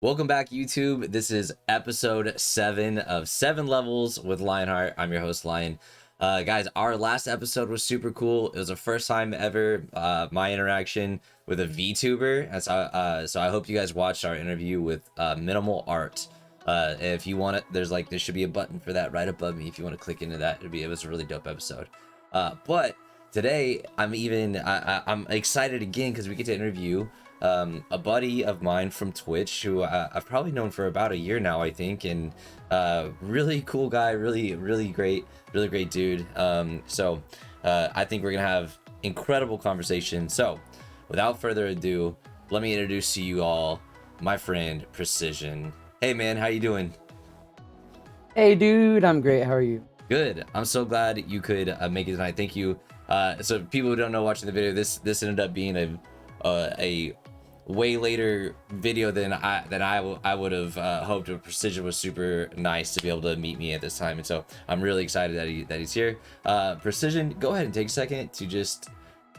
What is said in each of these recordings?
Welcome back, YouTube. This is episode 7 of 7 Levels with Lionheart. I'm your host, Lion. Guys, our last episode was super cool. It was the first time ever my interaction with a VTuber. And so I hope you guys watched our interview with Minimal Art. If you want it, there should be a button for that right above me. If you want to click into that, it was a really dope episode. But today I'm excited again because we get to interview a buddy of mine from Twitch who I've probably known for about a year now, I think, and really cool guy, really great dude. I think we're gonna have incredible conversation. So without further ado, let me introduce to you all my friend Pricyzin. Hey man, how you doing? Hey dude, I'm great. How are you? Good. I'm so glad you could make it tonight. Thank you. So people who don't know watching the video, this ended up being a way later video than I would have hoped. But Pricyzin was super nice to be able to meet me at this time, and so I'm really excited that he's here. Pricyzin, go ahead and take a second to just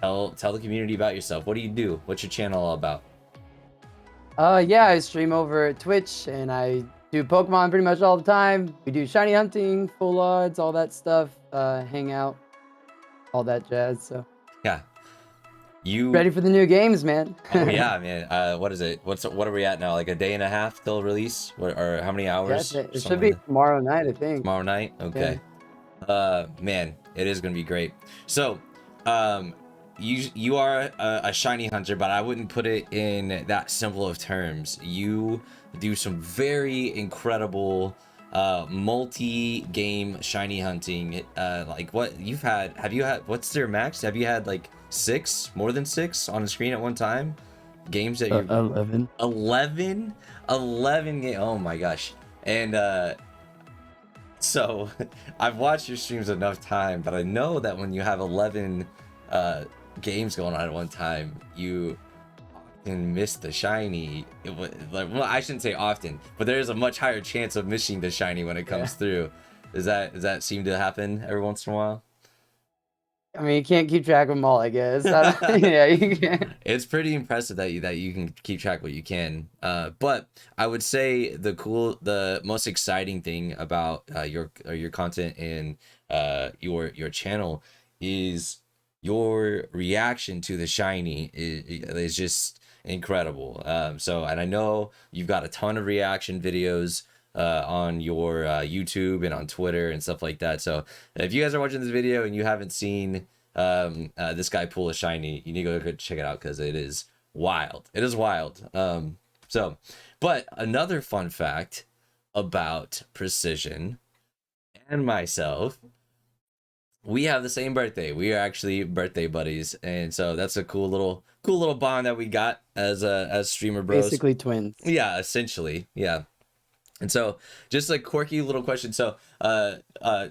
tell the community about yourself. What do you do? What's your channel all about? Yeah, I stream over Twitch and I do Pokemon pretty much all the time. We do shiny hunting, full odds, all that stuff. Hang out, all that jazz. So Yeah, you. ready for the new games, man. Oh yeah, man. What is it? What are we at now? Like a day and a half till release, or how many hours? Yes, it should Something be like tomorrow night, I think. tomorrow night. Yeah. Okay. Man, it is gonna be great. So um you are a shiny hunter, but I wouldn't put it in that simple of terms. You do some very incredible multi-game shiny hunting. Like what you've had, have you had, what's their max? Have you had like more than six on the screen at one time games that you 11. 11 game? Oh my gosh. And so I've watched your streams enough time, but I know that when you have 11 games going on at one time, you can miss the shiny. Well, I shouldn't say often, but there's a much higher chance of missing the shiny when it comes through. Does that seem to happen every once in a while? I mean, you can't keep track of them all, I guess. Yeah, you can. It's pretty impressive that you can keep track what you can. But I would say the most exciting thing about your content and your channel is your reaction to the shiny is just incredible. And I know you've got a ton of reaction videos on your YouTube and on Twitter and stuff like that. So if you guys are watching this video and you haven't seen this guy pull a shiny, you need to go check it out because it is wild. It is wild. But another fun fact about Pricyzin and myself, we have the same birthday. We are actually birthday buddies, and so that's a cool little bond that we got as streamer bros. Basically twins. Yeah, essentially. Yeah. And so, just a quirky little question. So,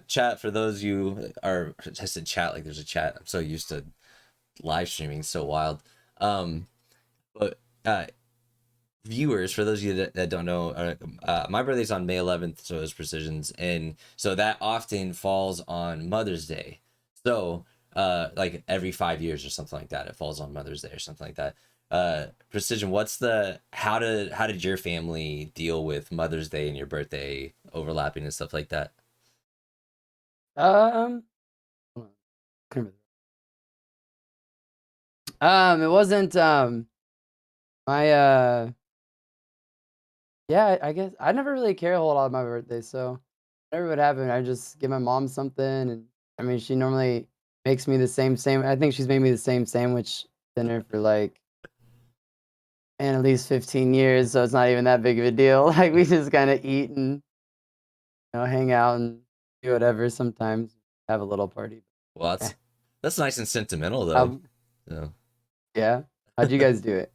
chat, for those you are, I said chat like there's a chat. I'm so used to live streaming, so wild. But viewers, for those of you that don't know, my birthday's on May 11th, so is Pricyzin's, and so that often falls on Mother's Day. So, like every 5 years or something like that, it falls on Mother's Day or something like that. Pricyzin, how did your family deal with Mother's Day and your birthday overlapping and stuff like that? Um, hold on. It wasn't my yeah, I guess I never really care a whole lot about my birthday, so whatever would happen, I just give my mom something, and I mean, she normally makes me the same. I think she's made me the same sandwich dinner for like, man, at least 15 years, so it's not even that big of a deal. Like we just kind of eat and hang out and do whatever. Sometimes have a little party. Well, Yeah. that's nice and sentimental though. Um, So, yeah. How'd you guys do it?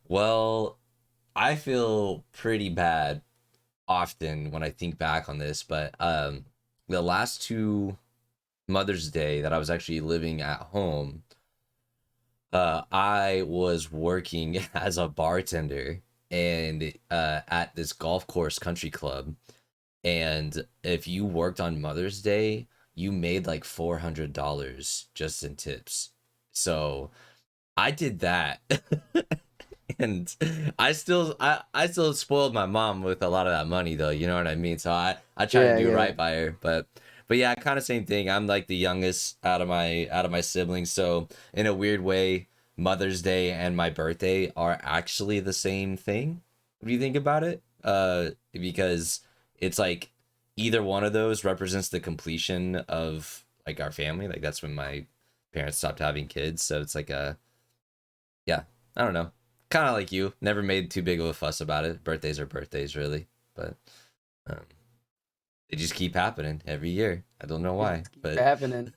well, I feel pretty bad often when I think back on this, but the last two Mother's Day that I was actually living at home, I was working as a bartender and at this golf course country club. And if you worked on Mother's Day, you made like $400 just in tips. So I did that. And I still spoiled my mom with a lot of that money though, you know what I mean? So I try to Yeah, do yeah. right by her, but yeah, kind of same thing. I'm like the youngest out of my siblings, so in a weird way, Mother's Day and my birthday are actually the same thing if you think about it. Because it's like either one of those represents the completion of like our family. Like that's when my parents stopped having kids, so it's like a yeah, I don't know. Kind of like you. Never made too big of a fuss about it. Birthdays are birthdays, really. But um, they just keep happening every year. I don't know It why, just keep but happening.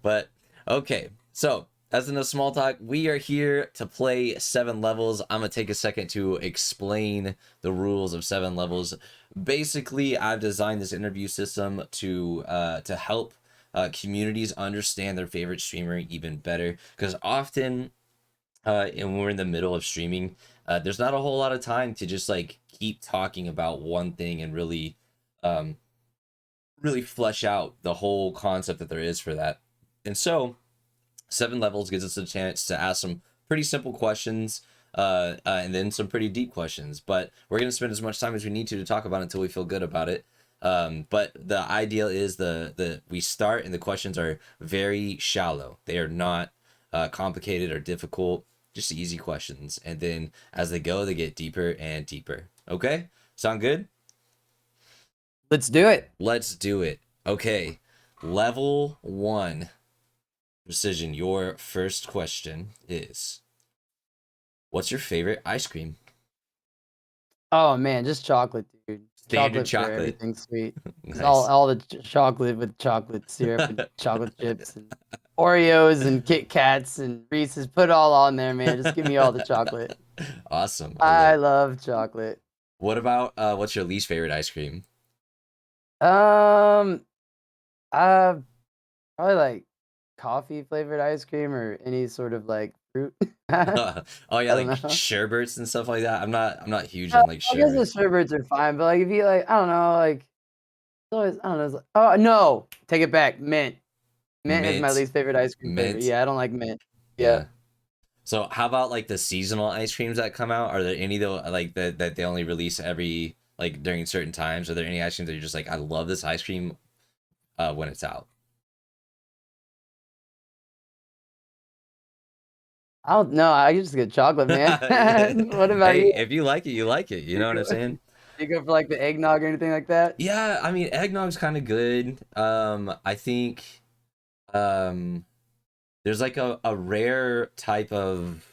but okay. So as in a small talk, we are here to play 7 levels. I'm gonna take a second to explain the rules of 7 levels. Basically, I've designed this interview system to help communities understand their favorite streamer even better. Because often and when we're in the middle of streaming, there's not a whole lot of time to just like keep talking about one thing and um, really flesh out the whole concept that there is for that. And so, 7 levels gives us a chance to ask some pretty simple questions, and then some pretty deep questions. But we're gonna spend as much time as we need to talk about it until we feel good about it. But the ideal is the we start and the questions are very shallow. They are not complicated or difficult, just easy questions. And then as they go, they get deeper and deeper. Okay, sound good? Let's do it. Let's do it. Okay, level one. Precision, your first question is, what's your favorite ice cream? Oh man, just chocolate, dude. Standard Chocolate for chocolate. everything sweet. Just all Nice. all the chocolate with chocolate syrup and chocolate chips and Oreos and Kit Kats and Reese's. Put it all on there, man. Just give me all the chocolate. Awesome. I love I it. love chocolate. What about what's your least favorite ice cream? Um, uh, probably like coffee flavored ice cream or any sort of like fruit. I Oh yeah, don't like know. sherbets and stuff like that. I'm not huge on like I guess the sherbet. sherbets are fine, but like if you like, I don't know, like it's always I don't know. It's like, oh no, take it back. Mint. Mint is my Mint. least favorite ice cream flavor. Mint. Yeah, I don't like mint. Yeah. Yep. So how about like the seasonal ice creams that come out? Are there any though like that they only release every like during certain times? Are there any ice creams that you're just like, I love this ice cream when it's out? I don't know. I just get chocolate, man. What about Hey, you? if you like it, you like it. You You know what I'm go, saying? you go for like the eggnog or anything like that? Yeah, I mean, eggnog's kind of good. I think um, there's like a rare type of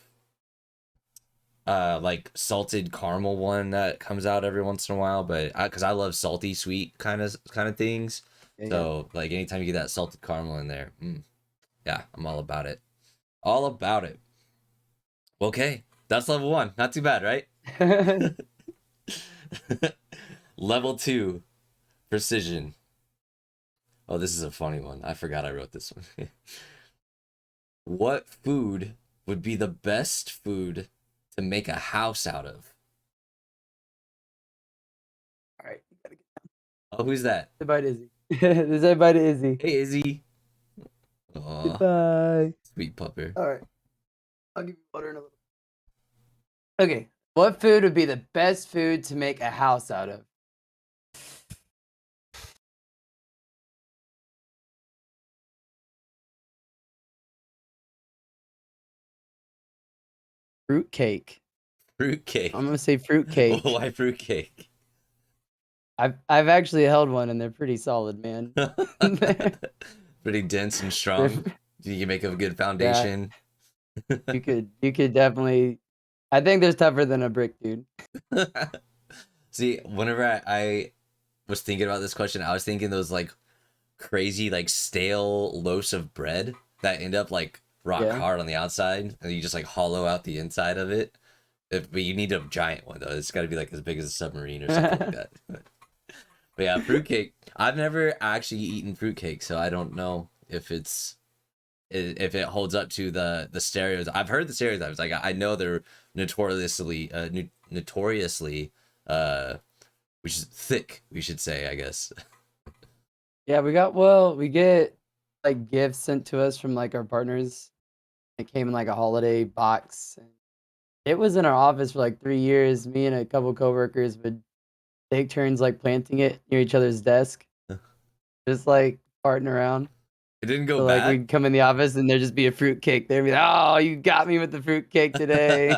like salted caramel one that comes out every once in a while, but because I love salty sweet kind of things, Yeah, yeah. so like anytime you get that salted caramel in there, yeah, I'm all about it. All about it. Okay, that's level one. Not too bad, right? Level two, precision. Oh, this is a funny one. I forgot I wrote this one. What food would be the best food to make a house out of? All right. Oh, who's that? Goodbye to Izzy. This is bye to Izzy. Hey, Izzy. Aw, Goodbye. sweet pupper. All right. I'll give you water in a little. Okay. What food would be the best food to make a house out of? Fruit cake. I'm Fruitcake. gonna say fruit cake. Why fruitcake? I've actually held one and they're pretty solid, man. Pretty dense and They're, strong. Do you make a good yeah, foundation? you could definitely. I think they're tougher than a brick, dude. See, whenever I was thinking about this question, I was thinking those like crazy like stale loaves of bread that end up like rock Yeah. hard on the outside and you just like hollow out the inside of it. But you need a giant one though. It's got to be like as big as a submarine or something like that. But yeah, fruitcake. I've never actually eaten fruitcake, so I don't know if it holds up to the stereotypes. I've heard the stereotypes. Like I know they're notoriously which is thick, we should say, I guess. Yeah, we get like gifts sent to us from like our partners. It came in like a holiday box. it was in our office for like 3 years. Me and a couple coworkers would take turns like planting it near each other's desk, just like farting around. It didn't go So like bad. we'd come in the office and there'd just be a fruit cake. They'd be like, "Oh, you got me with the fruit cake today."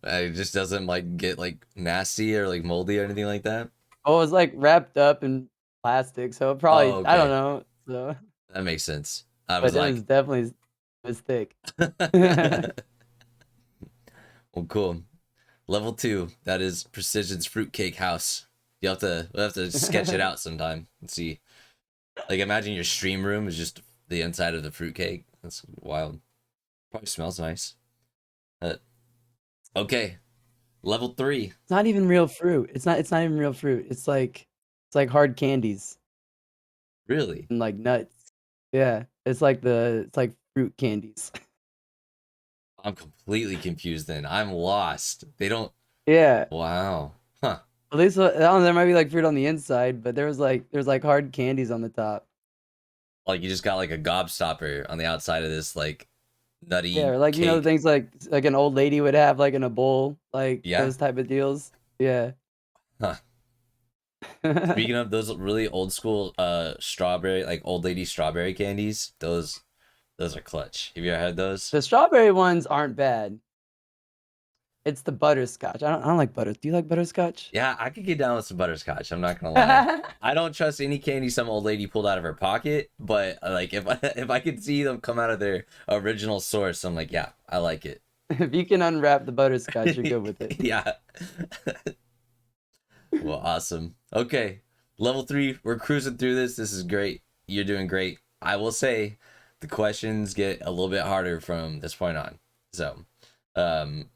It just doesn't like get like nasty or like moldy or anything like that. Oh, it was like wrapped up in plastic, so it Oh, probably I don't okay. know. So, That makes sense. I was but it like, was definitely it was thick. well, cool. Level two, that is Precision's fruitcake house. We'll have to sketch it out sometime and see. Like imagine your stream room is just the inside of the fruitcake. That's wild. Probably smells nice. Uh, okay, level three. It's not even real fruit. It's not even real fruit. It's like hard candies Really? and like nuts. Yeah, it's like fruit candies. I'm completely confused then. I'm lost. They don't. Yeah. Wow. Huh. At least I don't know, there might be like fruit on the inside, but there's like hard candies on the top. Like you just got like a gobstopper on the outside of this like Yeah, nutty or like the cake. things like an old lady would have like in a bowl, like Yeah. those type of deals. Yeah. Huh. Speaking of those really old school strawberry like old lady strawberry candies, those are clutch. Have you ever had those? The strawberry ones aren't bad. It's the butterscotch. I don't like butter. Do you like butterscotch? Yeah, I could get down with some butterscotch. I'm not gonna lie. I don't trust any candy some old lady pulled out of her pocket, but like if I could see them come out of their original source, I'm like, yeah, I like it. If you can unwrap the butterscotch, you're good with it. Yeah. Well, awesome. Okay. Level three, we're cruising through this. This is great. You're doing great. I will say the questions get a little bit harder from this point on. So, um,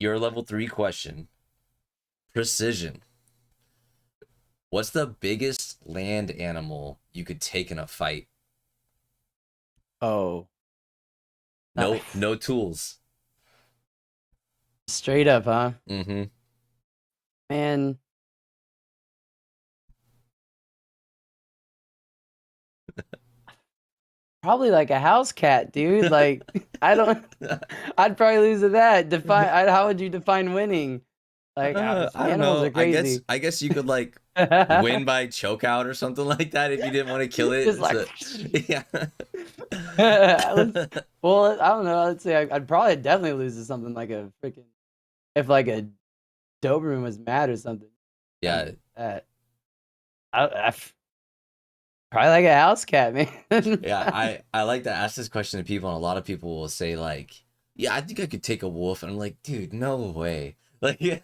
your level three question, Pricyzin. What's the biggest land animal you could take in a fight? Oh, uh, No tools. straight up, huh? Mm-hmm. Man, probably like a house cat, dude. Like I don't. I'd probably lose to that. How would you define winning? Like I don't animals know. are crazy. I guess you could like win by chokeout or something like that if you didn't want to kill Just it. like. So, yeah. Well, I don't know. I'd say I'd probably definitely lose to something like a freaking if like a Doberman was mad or something. Something Yeah. like that. I probably like a house cat, man. Yeah, I like to ask this question to people, and a lot of people will say like, "Yeah, I think I could take a wolf," and I'm like, "Dude, no way!" Like, yeah,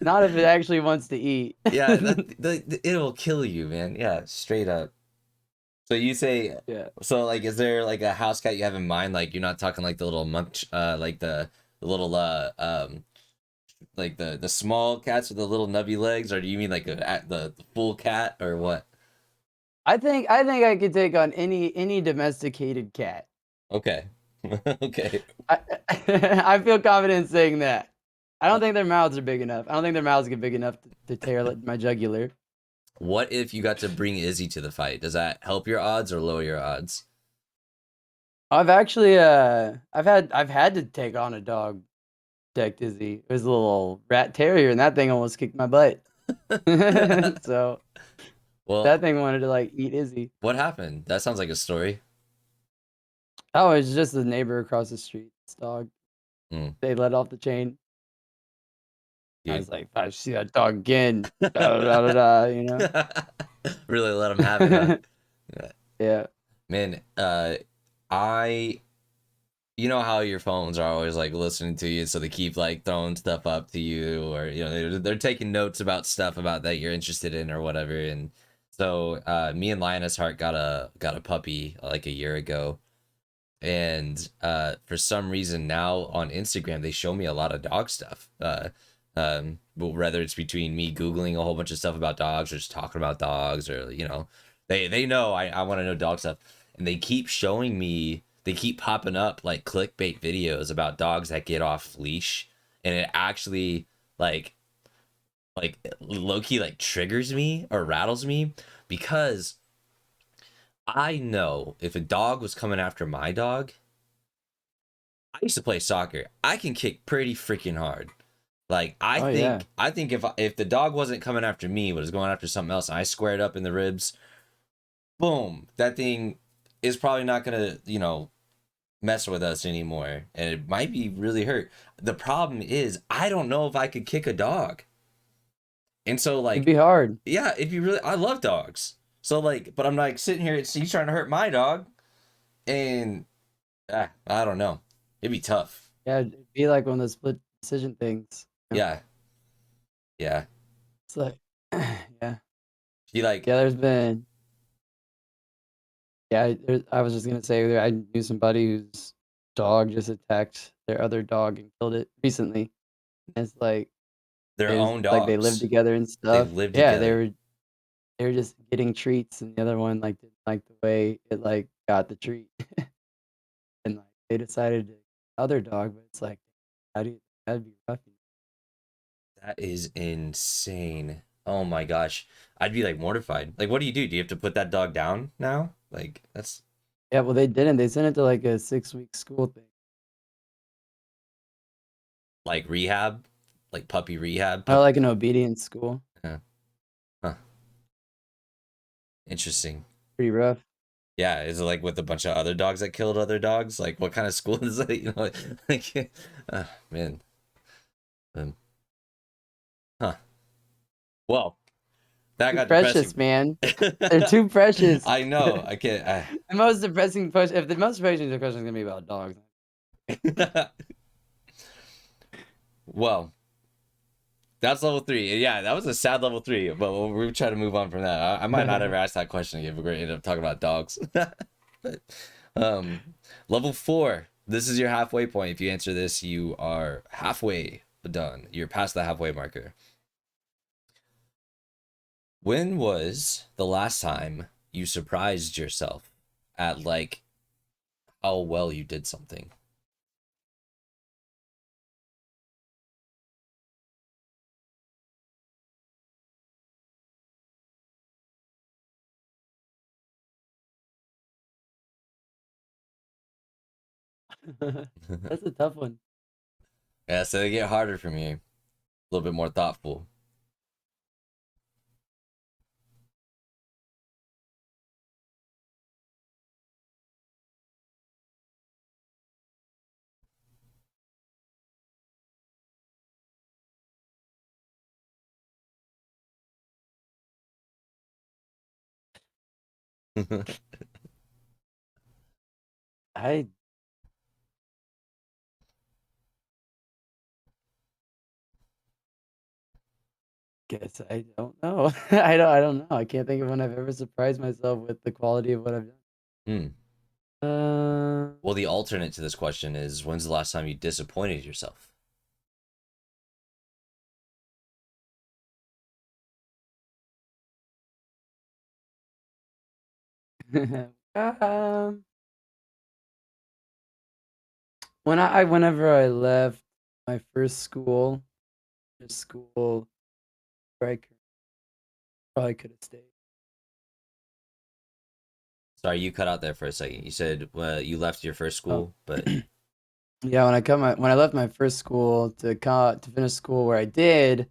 Not if it actually wants to eat. yeah, it'll kill you, man. Yeah, straight up. So you say, Yeah. so like, is there like a house cat you have in mind? Like, you're not talking like the little munch, like the little like the small cats with the little nubby legs, or do you mean like the full cat or what? I think I could take on any domesticated cat. Okay, okay. I I feel confident saying that. I don't think their mouths are big enough. I don't think their mouths get big enough to tear my jugular. What if you got to bring Izzy to the fight? Does that help your odds or lower your odds? I've actually I've had to take on a dog deck dizzy. It was a little rat terrier, and that thing almost kicked my butt. So that Well, thing wanted to like eat Izzy. what happened? That sounds like a story. Oh, it's just the neighbor across the street. This dog. Mm, They let off the chain. I dude. was like, if I see that dog again, da da da da, da, you know. Really let him have it, huh? Yeah. Yeah. Man, I you know how your phones are always like listening to you, so they keep like throwing stuff up to you, or you know they're taking notes about stuff about that you're interested in or whatever. And so me and Lioness Hart got a puppy like a year ago, and for some reason now on Instagram they show me a lot of dog stuff. But whether it's between me googling a whole bunch of stuff about dogs or just talking about dogs, or you know, they know I want to know dog stuff, and they keep showing me. They keep popping up like clickbait videos about dogs that get off leash, and it actually like low key like triggers me or rattles me because I know if a dog was coming after my dog, used to play soccer. I can kick pretty freaking hard. Like Oh yeah. I think if the dog wasn't coming after me, but was going after something else, and I squared up in the ribs, boom, that thing is probably not gonna, mess with us anymore, and it might be really hurt. The problem is I don't know if I could kick a dog, and so It'd like, be hard. yeah, if you really, I love dogs, so like, but I'm like sitting here, he's trying to hurt my dog, and I don't know, it'd be tough. Yeah, it'd be like one of those split decision things. Yeah, yeah. It's like, yeah, He like yeah. There's been, yeah. I was just gonna say, I knew somebody whose dog just attacked their other dog and killed it recently. And it's like, their own like they lived dogs. together and They stuff. live Yeah, together. they were just getting treats, and the other one like didn't like the way it like got the treat, and like they decided to other dog, but it's like, how do you, that'd be rough. That is insane. Oh my gosh. I'd be like mortified. Like, what do you do? Do you have to put that dog down now? Like, that's Yeah, well, they didn't. They sent it to like a 6 week school thing. like rehab, like puppy rehab. I like an obedience school. Yeah. Huh. Interesting. Pretty rough. Yeah. Is it like with a bunch of other dogs that killed other dogs? Like, what kind of school is that? Like, man. Um, huh. Well, that Too got precious, depressing. man. They're too precious. I know. I can't. The most depressing question, if the most depressing question is gonna be about dogs. Well, that's level 3. Yeah, that was a sad level 3, but we'll try to move on from that. I might not ever ask that question again if we're going to end up talking about dogs. But um, level 4. This is your halfway point. If you answer this, you are halfway done. You're past the halfway marker. When was the last time you surprised yourself at like how well you did something? That's a tough one. Yeah, so they get harder from here. A little bit more thoughtful. I guess I don't know. I don't know. I can't think of when I've ever surprised myself with the quality of what I've Hmm. done. Well, the alternate to this question is when's the last time you disappointed yourself? Um, whenever I left my first school, the school where I probably could have stayed. Sorry, you cut out there for a second. You said you left your first Oh. school, but Yeah, when I left my first school to finish school where I did,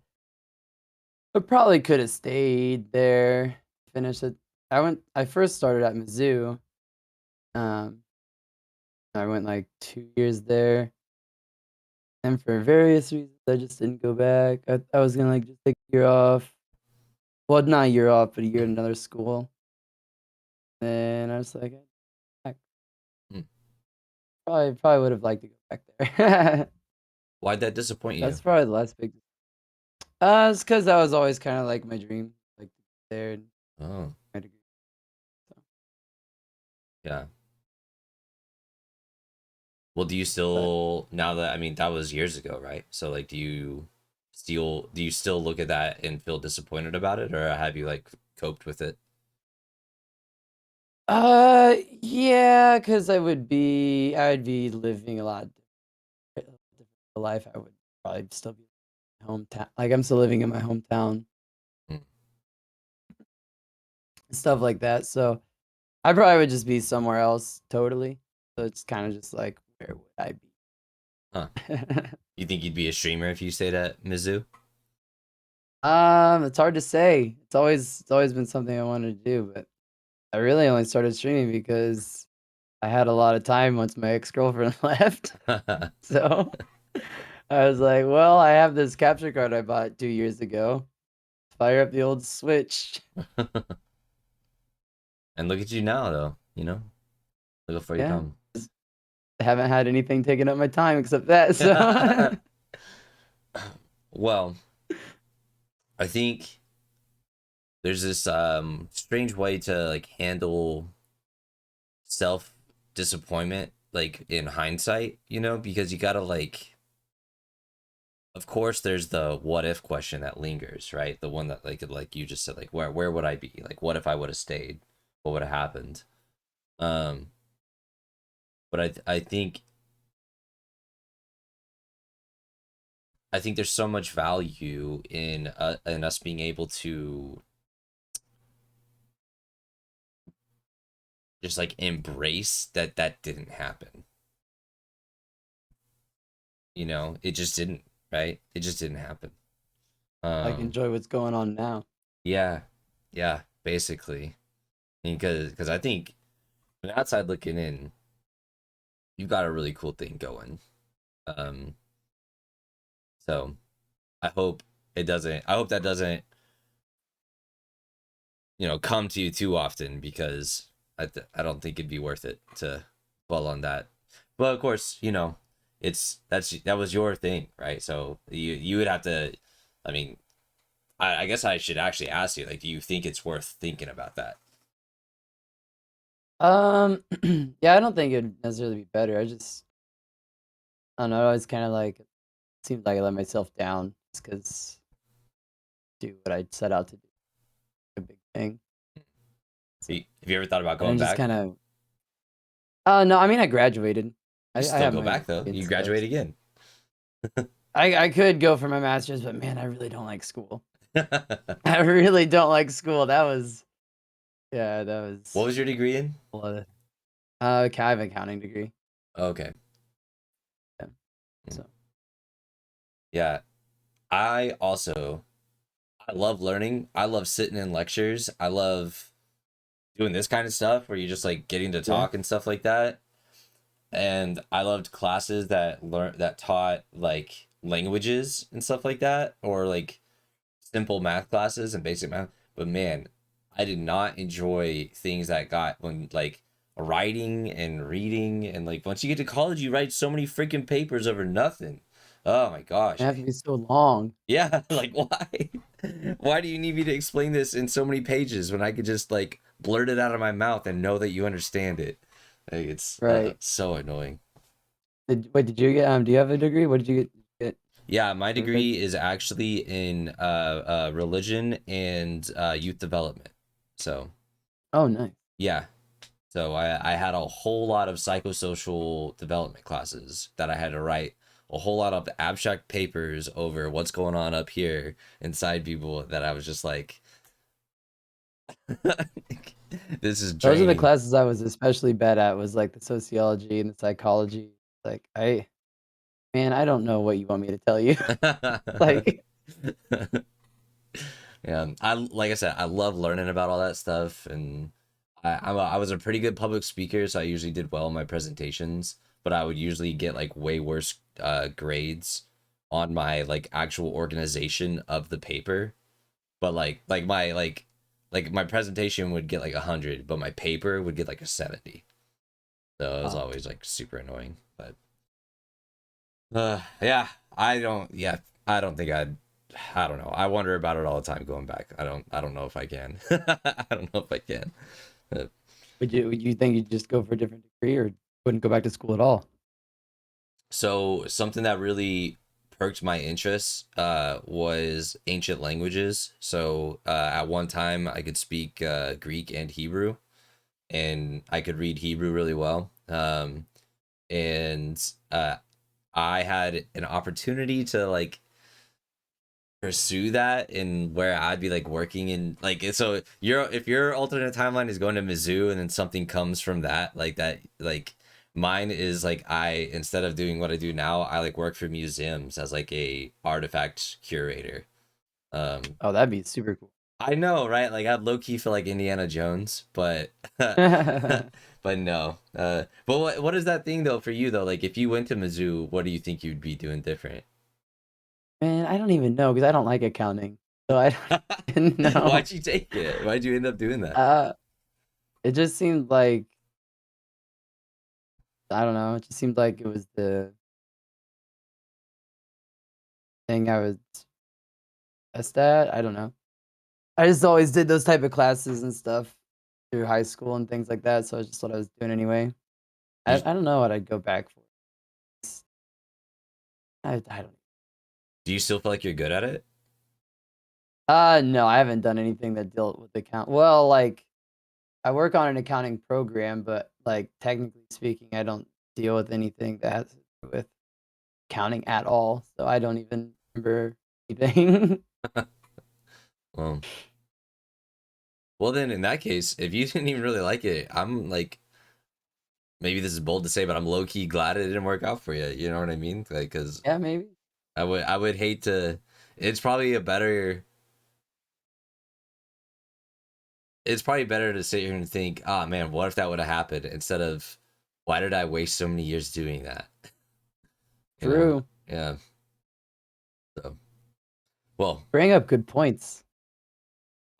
I probably could have stayed there, finish it. I first started at Mizzou. Um, I went like 2 years there, and for various reasons, I just didn't go back. I was gonna like just take a year off. Well, not a year off, but a year at another school. And I was like, I hmm, probably would have liked to go back there. why'd that disappoint you? That's probably the last big. It's because that was always kind of like my dream, like to get there and Oh, my degree. So, yeah. Well, do you but still now that I mean that was years ago, right? So like, do you still look at that and feel disappointed about it, or have you like coped with it? yeah, because I would be living a lot different life. I would probably still be in my hometown. Like I'm still living in my hometown, Hmm. stuff like that. So I probably would just be somewhere else totally. So it's kind of just like, where would I be? Huh. You think you'd be a streamer if you stayed at Mizzou? It's hard to say. It's always been something I wanted to do, but I really only started streaming because I had a lot of time once my ex-girlfriend left. So I was like, well, I have this capture card I bought 2 years ago. Fire up the old Switch. And look at you now, though. You know, look how far you Yeah. come. I haven't had anything taking up my time except that. So Well, I think there's this strange way to like handle self disappointment, like in hindsight, you know, because you gotta like, of course there's the what if question that lingers, right? The one that like you just said, like where would I be, like what if I would have stayed, what would have happened? um but I think there's so much value in us being able to just like embrace that that didn't happen. You know, it just didn't, right? It just didn't happen. like um enjoy what's going on now. yeah, yeah, basically. Because I think from the outside looking in, you've got a really cool thing going. um so I hope that doesn't, you know, come to you too often, because I don't think it'd be worth it to dwell on that. But of course, you know, that was your thing, right? So you would have to, I mean, I guess I should actually ask you, like, do you think it's worth thinking about that? Yeah, I don't think it'd necessarily be better. I don't know, I always kind of like seems like I let myself down just because do what I set out to do, a big thing. So, Have you ever thought about and I going just back? kind of, no, I mean I graduated. You I still have go my back degree though. and You stuff. graduate again. I could go for my master's, but man, I really don't like school. I really don't like school. That was yeah, that What was was your degree in? a lot of I have an accounting degree. Okay. Yeah. Mm. So Yeah. I also I love learning. I love sitting in lectures. I love doing this kind of stuff where you're just like getting to yeah. talk and stuff like that. And I loved classes that taught like languages and stuff like that, or like simple math classes and basic math. But man, I did not enjoy things that got when like writing and reading, and like once you get to college you write so many freaking papers over nothing. Oh my It gosh. have to be so long. Yeah, like why? Why do you need me to explain this in so many pages when I could just like blurt it out of my mouth and know that you understand it? Like it's Right. so annoying. Did you get do you have a degree? What did you get? Yeah, my Perfect. degree is actually in religion and youth development. So Oh, nice. yeah, so I had a whole lot of psychosocial development classes that I had to write a whole lot of abstract papers over what's going on up here inside people, that I was just like, this is Those are the draining. classes I was especially bad at was like the sociology and the psychology. Like man, I don't know what you want me to tell you. Like Yeah, I like I said, I love learning about all that stuff, and I was a pretty good public speaker, so I usually did well in my presentations. But I would usually get like way worse grades on my like actual organization of the paper. But like my presentation would get like 100, but my paper would get like a 70. So it was oh, always like super annoying. But yeah, I don't think I don't know. I wonder about it all the time going back. I don't know if I can. I don't know if I can. Uh, would you think you'd just go for a different degree or wouldn't go back to school at all? So something that really perked my interest was ancient languages. So at one time I could speak Greek and Hebrew, and I could read Hebrew really well. And I had an opportunity to like pursue that in where I'd be like working in like, so your if your alternate timeline is going to Mizzou and then something comes from that, like Mine is like I instead of doing what I do now, I like work for museums as like a artifact curator. Um, Oh, that'd be super cool. I know, right? Like I'd low key feel like Indiana Jones, but but no. But what is that thing though for you though? Like if you went to Mizzou, what do you think you'd be doing different? Man, I don't even know because I don't like accounting, so I don't even know. Why'd you take it? Why'd you end up doing that? Uh, it just seemed like I don't know. It just seemed like it was the thing I was best at. I don't know. I just always did those type of classes and stuff through high school and things like that. So I just what I was doing anyway. You, I don't know what I'd go back for. It's- I don't. do you still feel like you're good at it? No, I haven't done anything that dealt with account. Well, like I work on an accounting program, but like technically speaking, I don't deal with anything that has to do with accounting at all. So I don't even remember anything. Well, well then in that case, if you didn't even really like it, I'm like maybe this is bold to say, but I'm low key glad it didn't work out for you. You know what I mean? Like, cause Yeah, maybe. I would hate to. It's probably a better. It's probably better to sit here and think, ah, man, what if that would have happened instead of, why did I waste so many years doing that? You know? True. Yeah. So, well, Bring up good points.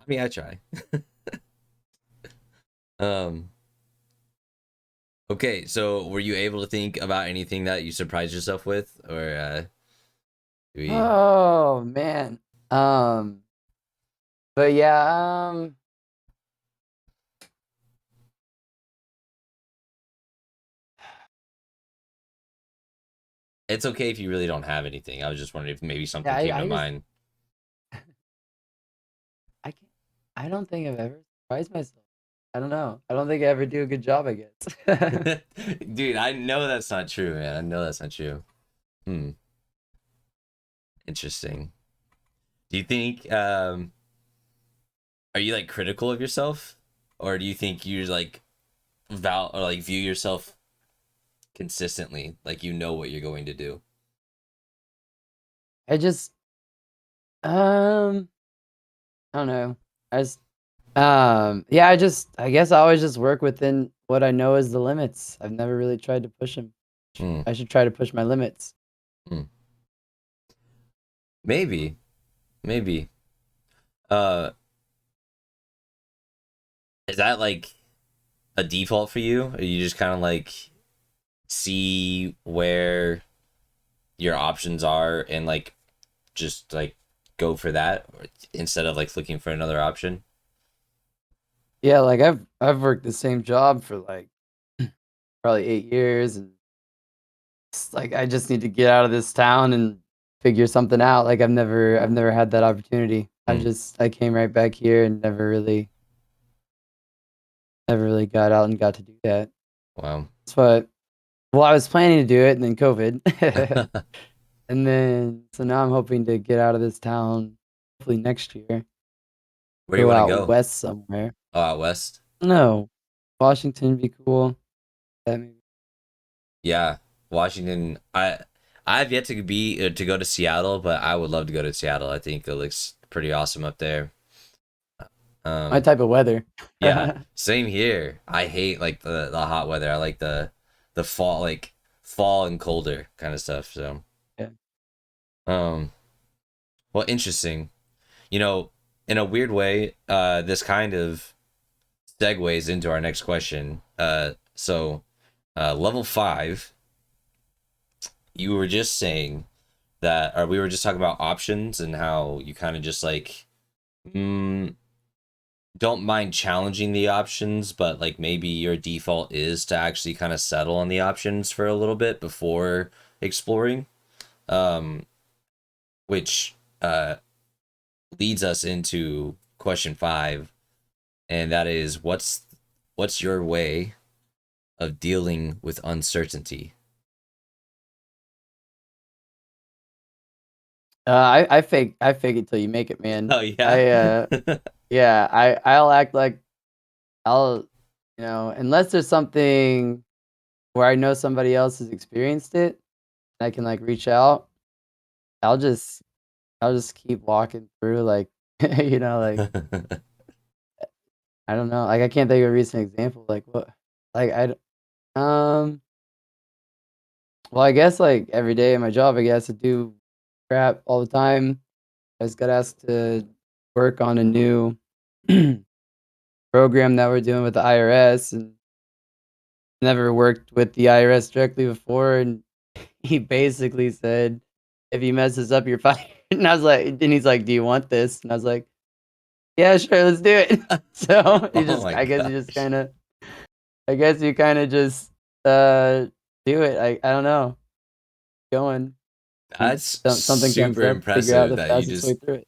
I mean, I try. Um. Okay, so were you able to think about anything that you surprised yourself with, or do we? Oh man. Um, but yeah, It's okay if you really don't have anything. I was just wondering if maybe yeah, something came to I just mind. I can't I don't think I've ever surprised myself. I don't know. I don't think I ever do a good job, I guess. Dude, I know that's not true, man. I know that's not true. Hmm. Interesting. Do you think are you like critical of yourself? Or do you think you like val or like view yourself consistently, like you know what you're going to do? I just um I don't know. I just yeah, I guess I always just work within what I know is the limits. I've never really tried to push them. Hmm. I should try to push my limits. Hmm. Maybe. Maybe. Uh is that like a default for you? Or you just kind of like see where your options are and like just like go for that instead of like looking for another option? Yeah, like I've worked the same job for like probably 8 years and it's like I just need to get out of this town and figure something out. Like I've never had that opportunity. Hmm. I came right back here and never really got out and got to do that. Wow. That's what well, I was planning to do it and then COVID. And then so now I'm hoping to get out of this town hopefully next year. Where do you Go want to out go? west somewhere. Oh, out west. No. Washington be cool. That maybe. Yeah, Washington. I've yet to be to go to Seattle, but I would love to go to Seattle. I think it looks pretty awesome up there. My Um, type of weather. yeah, same here. I hate like the hot weather. I like the fall, like fall and colder kind of stuff. So, Yeah. um, well, interesting. You know, in a weird way, this kind of segues into our next question. Level 5, you were just saying that, or we were just talking about options and how you kind of just like mm, don't mind challenging the options, but like maybe your default is to actually kind of settle on the options for a little bit before exploring, um, which leads us into question 5, and that is what's your way of dealing with uncertainty? I fake it till you make it, man. Oh yeah. Yeah, I'll act like I'll unless there's something where I know somebody else has experienced it, and I can, like, reach out, I'll just I'll just keep walking through, like, like, I don't know, like, I can't think of a recent example, like, what like, I d well, I guess, like, every day in my job, I guess I do crap all the time. I just got asked to work on a new program that we're doing with the IRS, and never worked with the IRS directly before, and he basically said, "If he messes up, you're fired." And I was like and he's like, "Do you want this?" And I was like, "Yeah, sure, let's do it." So, he Oh just my I guess you just gosh. kinda I guess you kinda just, do it. I don't know, going, and That's something comes super up, figure out impressive the that you fastest way just through it.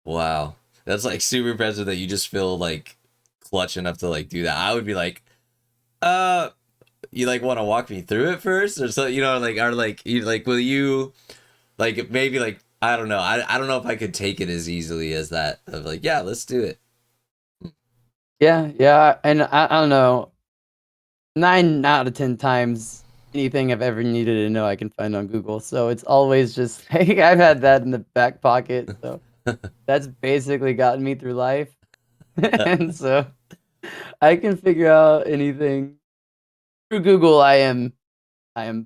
wow. That's like super impressive that you just feel like clutch enough to like do that. I would be like, uh, you like want to walk me through it first, or so like, are like you like, will you like maybe like I don't know. I don't know if I could take it as easily as that of like, yeah, let's do it. Yeah, yeah, and I don't know, 9 out of 10 times, anything I've ever needed to know, I can find on Google, so it's always just like, I've had that in the back pocket, so that's basically gotten me through life, and so I can figure out anything. Through Google, I am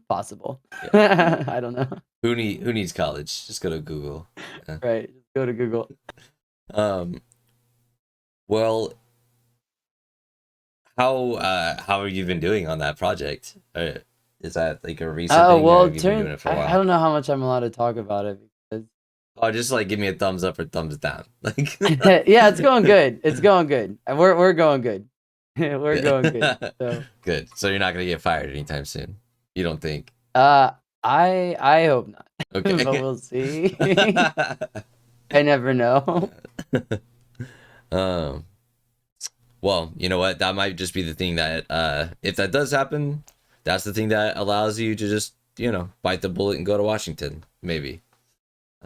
possible. Yeah. I don't know. Who needs college? Just go to Google. Yeah. Right, just go to Google. Um. Well, how have you been doing on that project? Is that like a recent Oh, thing, or well, have you been doing it for a I while? don't know how much I'm allowed to talk about it because Oh, just like give me a thumbs up or thumbs down. Like, yeah, it's going good. It's going good. We're going good. We're going good. So, good. So you're not gonna get fired anytime soon. You don't think? uh, I hope not, but Okay. we'll see. I never know. um. Well, you know what? That might just be the thing that, if that does happen, that's the thing that allows you to just, bite the bullet and go to Washington. Maybe.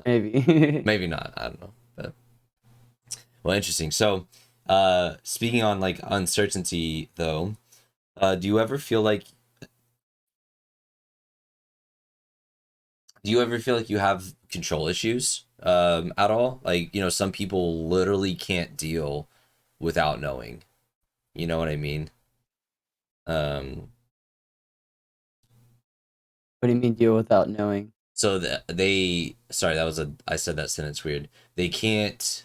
Maybe. Maybe not. I don't know. But well, interesting. So, speaking on like uncertainty, though, do you ever feel like you have control issues at all? Like, some people literally can't deal without knowing. You know what I mean? Um, What do you mean deal without knowing? so that sorry, I said that sentence weird. They can't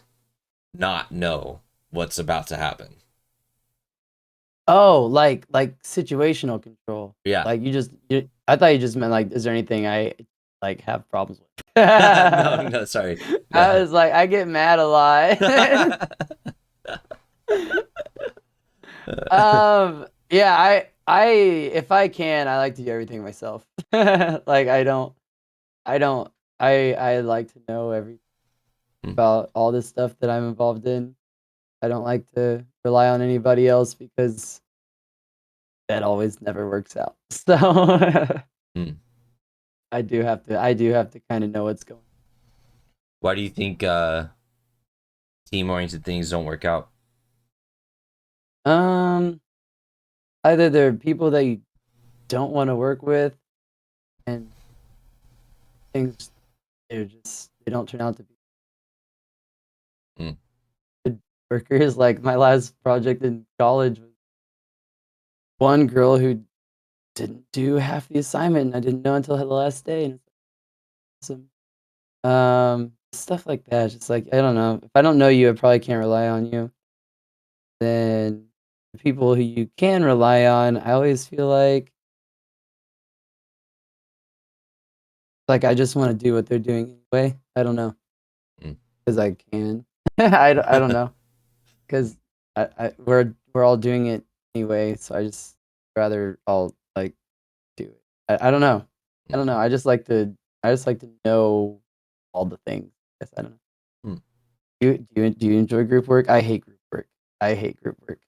not know what's about to happen. Oh, like situational control. Yeah. Like I thought you just meant like, is there anything I like have problems with? No, no, sorry. I No. was like, I get mad a lot. Yeah, I if I can, I like to do everything myself. Like I don't I like to know everything Hmm. about all this stuff that I'm involved in. I don't like to rely on anybody else because that always never works out. So Hmm. I do have to kinda know what's going Why do you think team oriented things don't work out? on. Either they're people that you don't wanna work with and things they don't turn out to be Hmm. good workers. Like my last project in college was one girl who didn't do half the assignment, and I didn't know until the last day, and it's awesome. Stuff like that, just like, I don't know. If I don't know you, I probably can't rely on you. Then the people who you can rely on, I always feel like I just wanna do what they're doing anyway. I don't know, Hmm. 'cause I can. I don't know, 'cause we're all doing it anyway, so I just rather all, like, do it. I don't know. I don't know. I just like to know all the things. Guess I don't know. Hmm. Do you enjoy group work? I hate group work. I hate group work.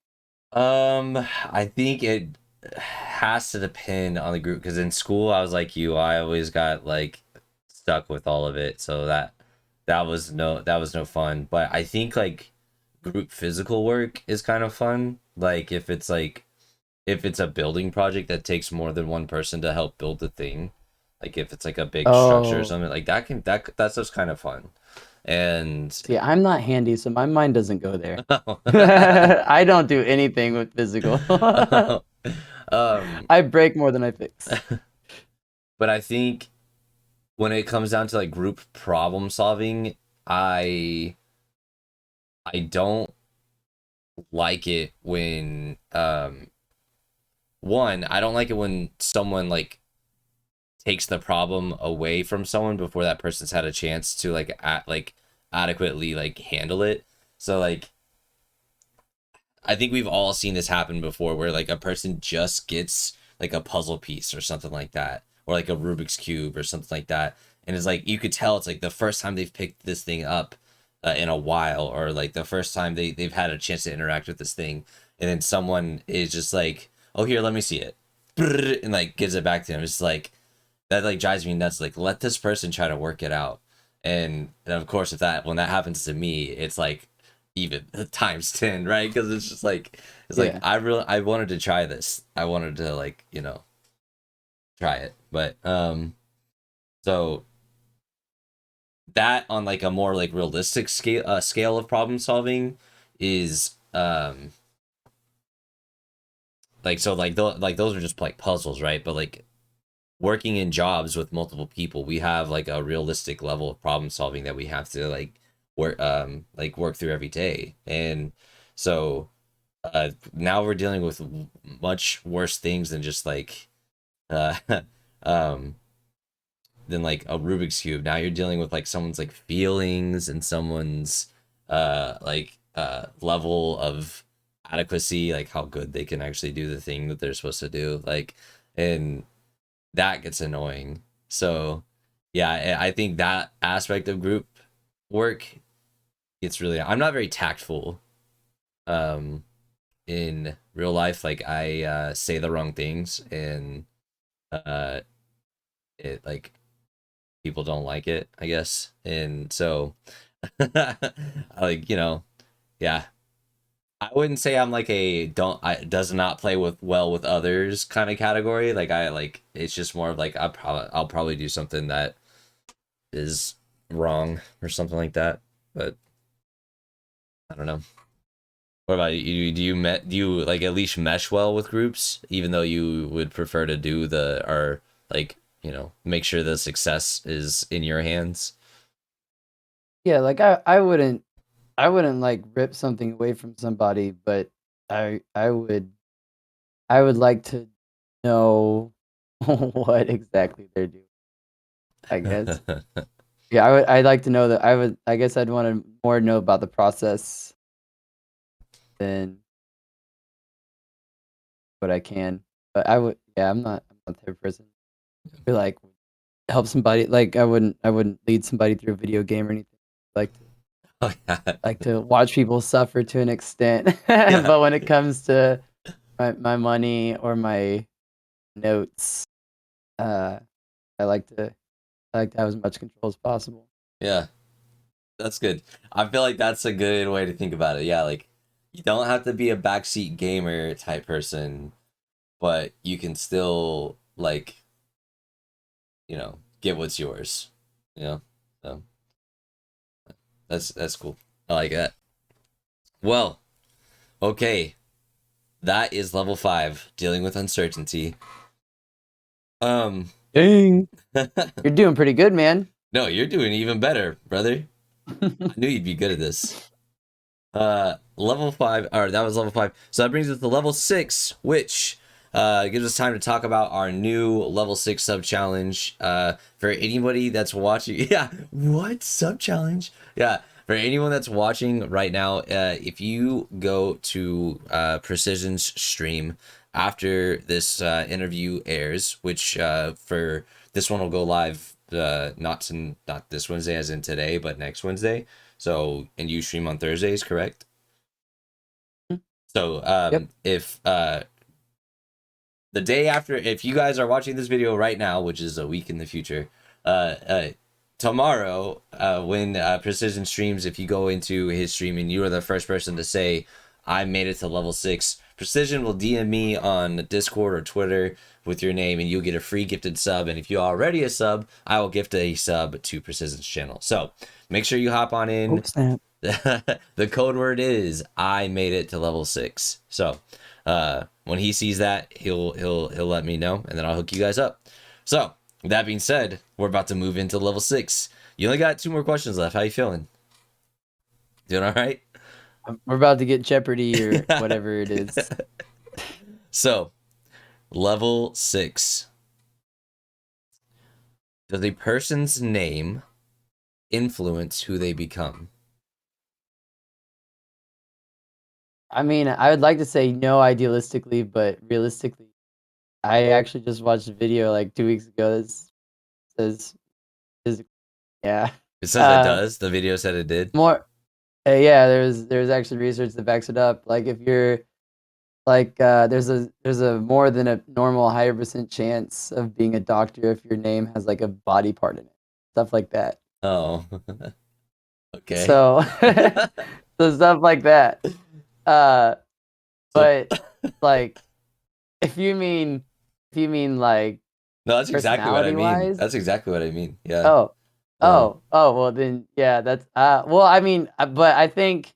I think it has to depend on the group because in school I was like you, I always got like stuck with all of it, so that was no fun. But I think like group physical work is kind of fun. Like if it's like if it's a building project that takes more than one person to help build the thing, like if it's like a big structure or Oh, something, like that's just kind of fun. And see, I'm not handy, so my mind doesn't go there. I don't do anything with physical. um I break more than I fix. but I think when it comes down to like group problem solving, I I don't like it when one, I don't like it when someone like takes the problem away from someone before that person's had a chance to like adequately like handle it. So like I think we've all seen this happen before where like a person just gets like a puzzle piece or something like that, or like a Rubik's Cube or something like that. And it's like you could tell it's like the first time they've picked this thing up in a while, or like the first time they've had a chance to interact with this thing. And then someone is just like, oh, here, let me see it. And like gives it back to them. It's like, that like drives me nuts. Like, let this person try to work it out. And of course, if that when that happens to me, it's like even times 10, right? Because it's like Yeah. I wanted to try this. I wanted to like try it, but so that on like a more like realistic scale of problem solving is like so like those are just like puzzles, right? But like working in jobs with multiple people, we have like a realistic level of problem solving that we have to work through every day. And so now we're dealing with much worse things than just like uh um than like a Rubik's cube. Now you're dealing with like someone's like feelings and someone's level of adequacy, like how good they can actually do the thing that they're supposed to do, like, and that gets annoying. So, yeah, I think that aspect of group work gets really. I'm not very tactful, um, in real life. Like I say the wrong things, and uh, it like people don't like it, I guess. And so, like yeah. I wouldn't say I'm like a don't I does not play with well with others kind of category. Like I like it's just more of like I'll probably do something that is wrong or something like that. But I don't know. What about you? Do you like at least mesh well with groups, even though you would prefer to do the or like make sure the success is in your hands? Yeah, like I wouldn't like rip something away from somebody, but I would like to know what exactly they're doing, I guess. Yeah, I'd like to know that I guess I'd wanna more know about the process than what I can. But yeah, I'm not the type of person who, like, help somebody like, I wouldn't lead somebody through a video game or anything. Like Oh yeah, like to watch people suffer to an extent. yeah, But when it comes to my money or my notes, uh, I like to I like to have as much control as possible. yeah. That's good. I feel like that's a good way to think about it. Yeah, like you don't have to be a backseat gamer type person, but you can still like, get what's yours. You know? So that's cool. I like that. Well, okay. That is level 5, dealing with uncertainty. Um Dang. You're doing pretty good, man. no, you're doing even better, brother. I knew you'd be good at this. Level 5, or that was level 5, so that brings us to level 6, which gives us time to talk about our new level 6 sub challenge. For anybody that's watching, yeah, what sub challenge? Yeah, for anyone that's watching right now, if you go to Pricyzin's stream after this interview airs, which for this one will go live not this Wednesday as in today, but next Wednesday. So, and you stream on Thursdays, correct? So, Yep. if the day after, if you guys are watching this video right now, which is a week in the future, uh, uh tomorrow, when Pricyzin streams, if you go into his stream and you are the first person to say, I made it to level 6, Pricyzin will DM me on Discord or Twitter with your name, and you'll get a free gifted sub. And if you're already a sub, I will gift a sub to Pricyzin's channel. So make sure you hop on Oh in. snap! The code word is I made it to level 6. So when he sees that, he'll let me know, and then I'll hook you guys up. So with that being said, we're about to move into level 6. You only got 2 more questions left. How you feeling? Doing all right? We're about to get Jeopardy or whatever it is. So level 6. Does a person's name influence who they become? I mean, I would like to say no idealistically, but realistically, I actually just watched a video like 2 weeks ago that says, yeah, It says it uh, does. The video said it did. more, yeah. There's actually research that backs it up. Like if you're like, there's a more than a normal higher percent chance of being a doctor if your name has like a body part in it, stuff like that. Oh, okay. So, so stuff like that. Uh, So but like if you mean like no, that's exactly what I personality mean. wise, That's exactly what I mean. Yeah. oh, Um, well then yeah, that's well I mean, but I think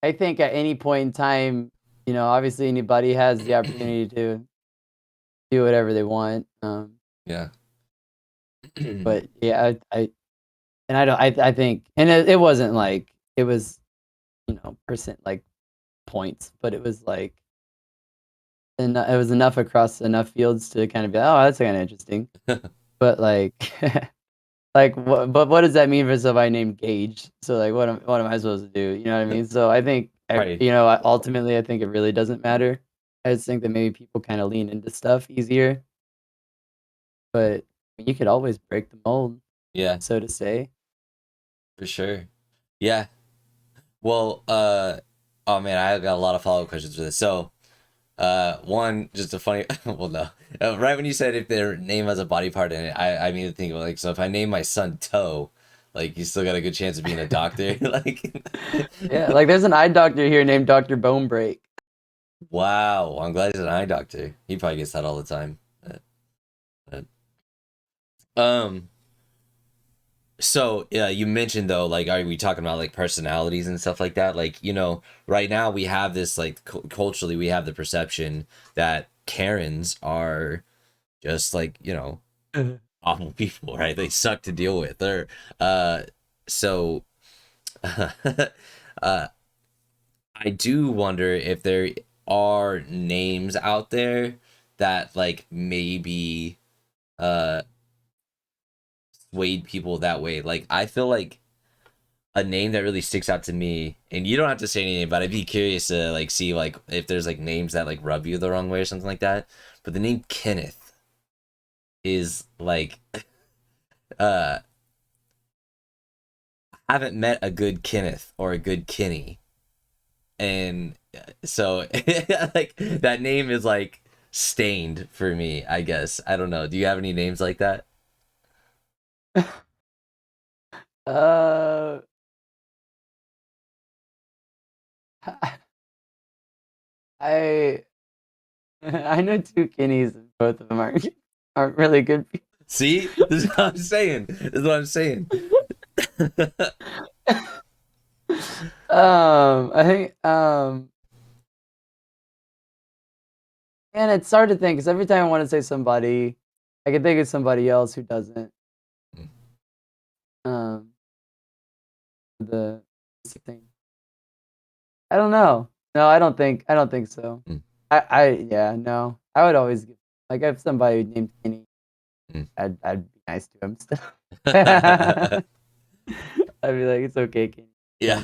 at any point in time, obviously anybody has the opportunity to do whatever they want. yeah. But yeah, I and I don't I think and it wasn't like it was, percent like points, but it was like and it was enough across enough fields to kind of be, oh, that's kind of interesting. But like like what does that mean for somebody named Gage? So like what am I supposed to do? You know what I mean? So I think Right. ultimately I think it really doesn't matter. I just think that maybe people kind of lean into stuff easier, but you could always break the mold, Yeah, so to say. for sure. Yeah. Well, oh man, I got a lot of follow-up questions for this. So, one, just a funny, well, no, right when you said if their name has a body part in it, I mean to think of like, so if I name my son Toe, like, you still got a good chance of being a doctor. Like, Yeah, like there's an eye doctor here named Dr. Bone Break. wow, I'm glad he's an eye doctor. He probably gets that all the time. But, um, so yeah, you mentioned though, like, are we talking about like personalities and stuff like that? Like, right now we have this like culturally, we have the perception that Karens are just like awful people, right? They suck to deal with. They're so uh, I do wonder if there are names out there that like maybe uh swayed people that way. Like I feel like a name that really sticks out to me, and you don't have to say anything, but I'd be curious to like see like if there's like names that like rub you the wrong way or something like that. But the name Kenneth is like uh I haven't met a good Kenneth or a good Kenny. And so like that name is like stained for me, I guess. I don't know. Do you have any names like that? Uh, I I know two Kennies, and both of them aren't really good See? This is what I'm saying. This is what I'm saying. I think, and it's hard to think because every time I want to say somebody, I can think of somebody else who doesn't. Um, the thing. I don't know. No, I don't think so. Mm, Yeah, no. I would always give like if somebody named Kenny, mm. I'd be nice to him still. I'd be like, it's okay, Kenny. Yeah.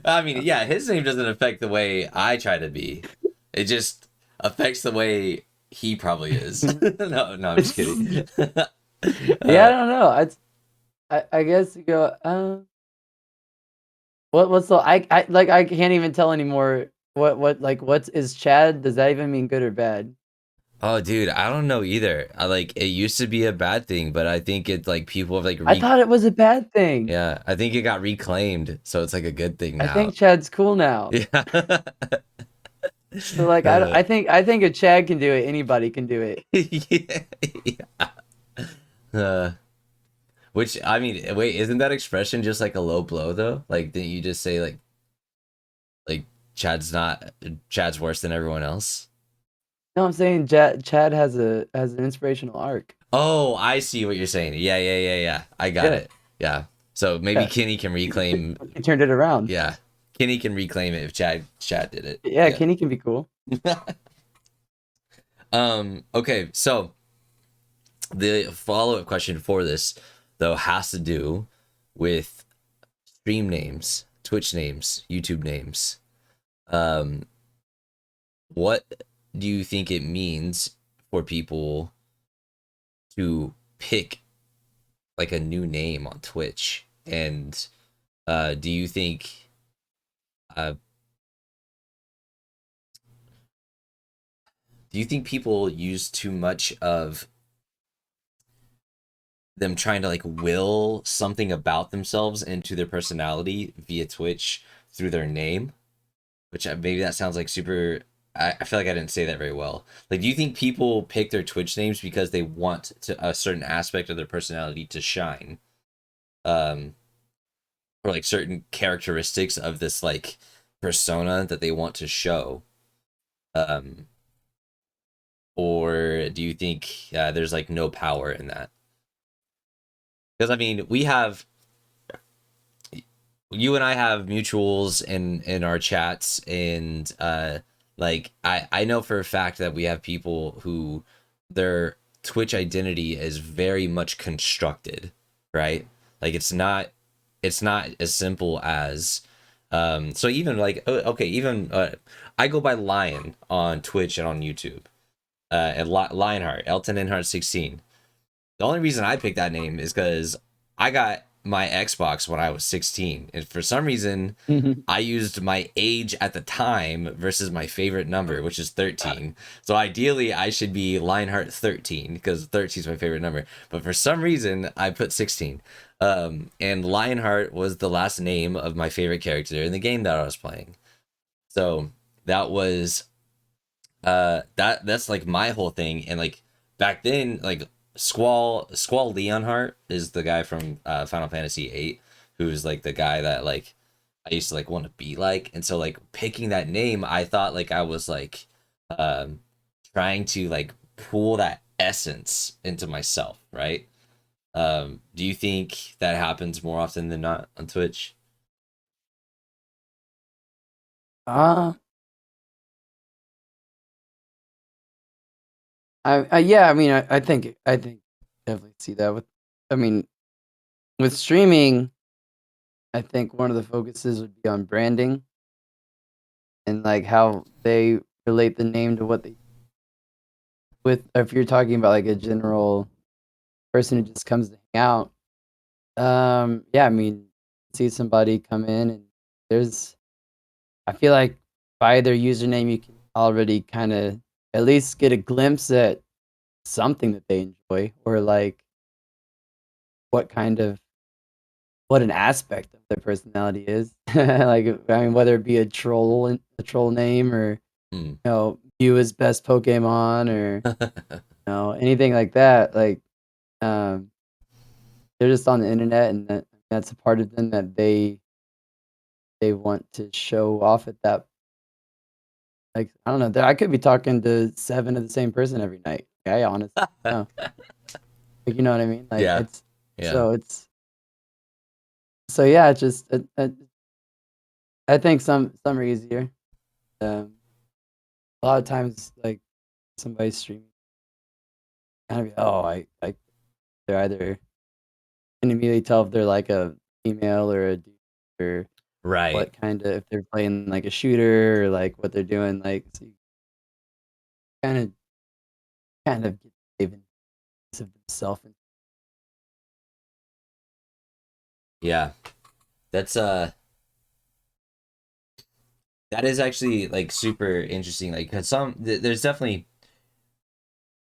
I mean, yeah, his name doesn't affect the way I try to be. It just affects the way he probably is. No, no, I'm just kidding. Yeah, I uh, don't know. I guess you go. What's the I like I can't even tell anymore. What like what is Chad? Does that even mean good or bad? oh, dude, I don't know either. I like it used to be a bad thing, but I think it's like people have like I thought it was a bad thing. yeah, I think it got reclaimed, so it's like a good thing I now. think Chad's cool now. Yeah. So like Uh, I think if Chad can do it, anybody can do it. yeah, yeah. Uh, which I mean, wait, isn't that expression just like a low blow though? Like, didn't you just say like Chad's not Chad's worse than everyone else? No, I'm saying Chad has an inspirational arc. Oh, I see what you're saying. Yeah, yeah, yeah, yeah. I got Yeah, it. Yeah. So maybe yeah. Kenny can reclaim. He turned it around. Yeah, Kenny can reclaim it if Chad did it. Yeah, Yeah. Kenny can be cool. Okay. So the follow up question for this though has to do with stream names, Twitch names, YouTube names. Um, what do you think it means for people to pick like a new name on Twitch? And do you think uh, people use too much of them trying to like will something about themselves into their personality via Twitch through their name? Which maybe that sounds like super. I feel like I didn't say that very well. Like, do you think people pick their Twitch names because they want to a certain aspect of their personality to shine, um, or like certain characteristics of this like persona that they want to show, um, or do you think there's like no power in that? Because I mean, we have you and I have mutuals in our chats, and like I know for a fact that we have people who their Twitch identity is very much constructed, right? Like it's not as simple as so even like okay, even I go by Lion on Twitch and on YouTube. And Lionheart, L10n 16. The only reason I picked that name is because I got my Xbox when I was 16. And for some reason, I used my age at the time versus my favorite number, which is 13. So ideally, I should be Lionheart 13 because 13 is my favorite number. But for some reason, I put 16. And Lionheart was the last name of my favorite character in the game that I was playing. So that was that's like my whole thing. And like back then, like Squall Leonhart is the guy from Final Fantasy 8, who's like the guy that like I used to like want to be like. And so like picking that name, I thought like I was like um trying to like pull that essence into myself, right? Do you think that happens more often than not on Twitch? uh yeah, I mean I think definitely see that with I mean with streaming, I think one of the focuses would be on branding and like how they relate the name to what they with if you're talking about like a general person who just comes to hang out. Yeah, I mean, see somebody come in and there's I feel like by their username you can already kind of at least get a glimpse at something that they enjoy or like what kind of what an aspect of their personality is. Like I mean whether it be a troll name or Hmm. you know, you as best Pokemon or you know, anything like that. Like um they're just on the internet and that's a part of them that they want to show off at that like, I don't know, I could be talking to 7 of the same person every night. I honestly don't know. Like, you know what I mean? Like, Yeah. it's Yeah. so it's so, yeah, it's just I think some are easier. Um, a lot of times, like, somebody's streaming, kind of, oh, they're either can immediately tell if they're, like, a female or a dude or Right. what kinda if they're playing, like, a shooter or, like, what they're doing, like, so you kinda get given of themself. Yeah. That's that is actually like super interesting. Like, cause there's definitely.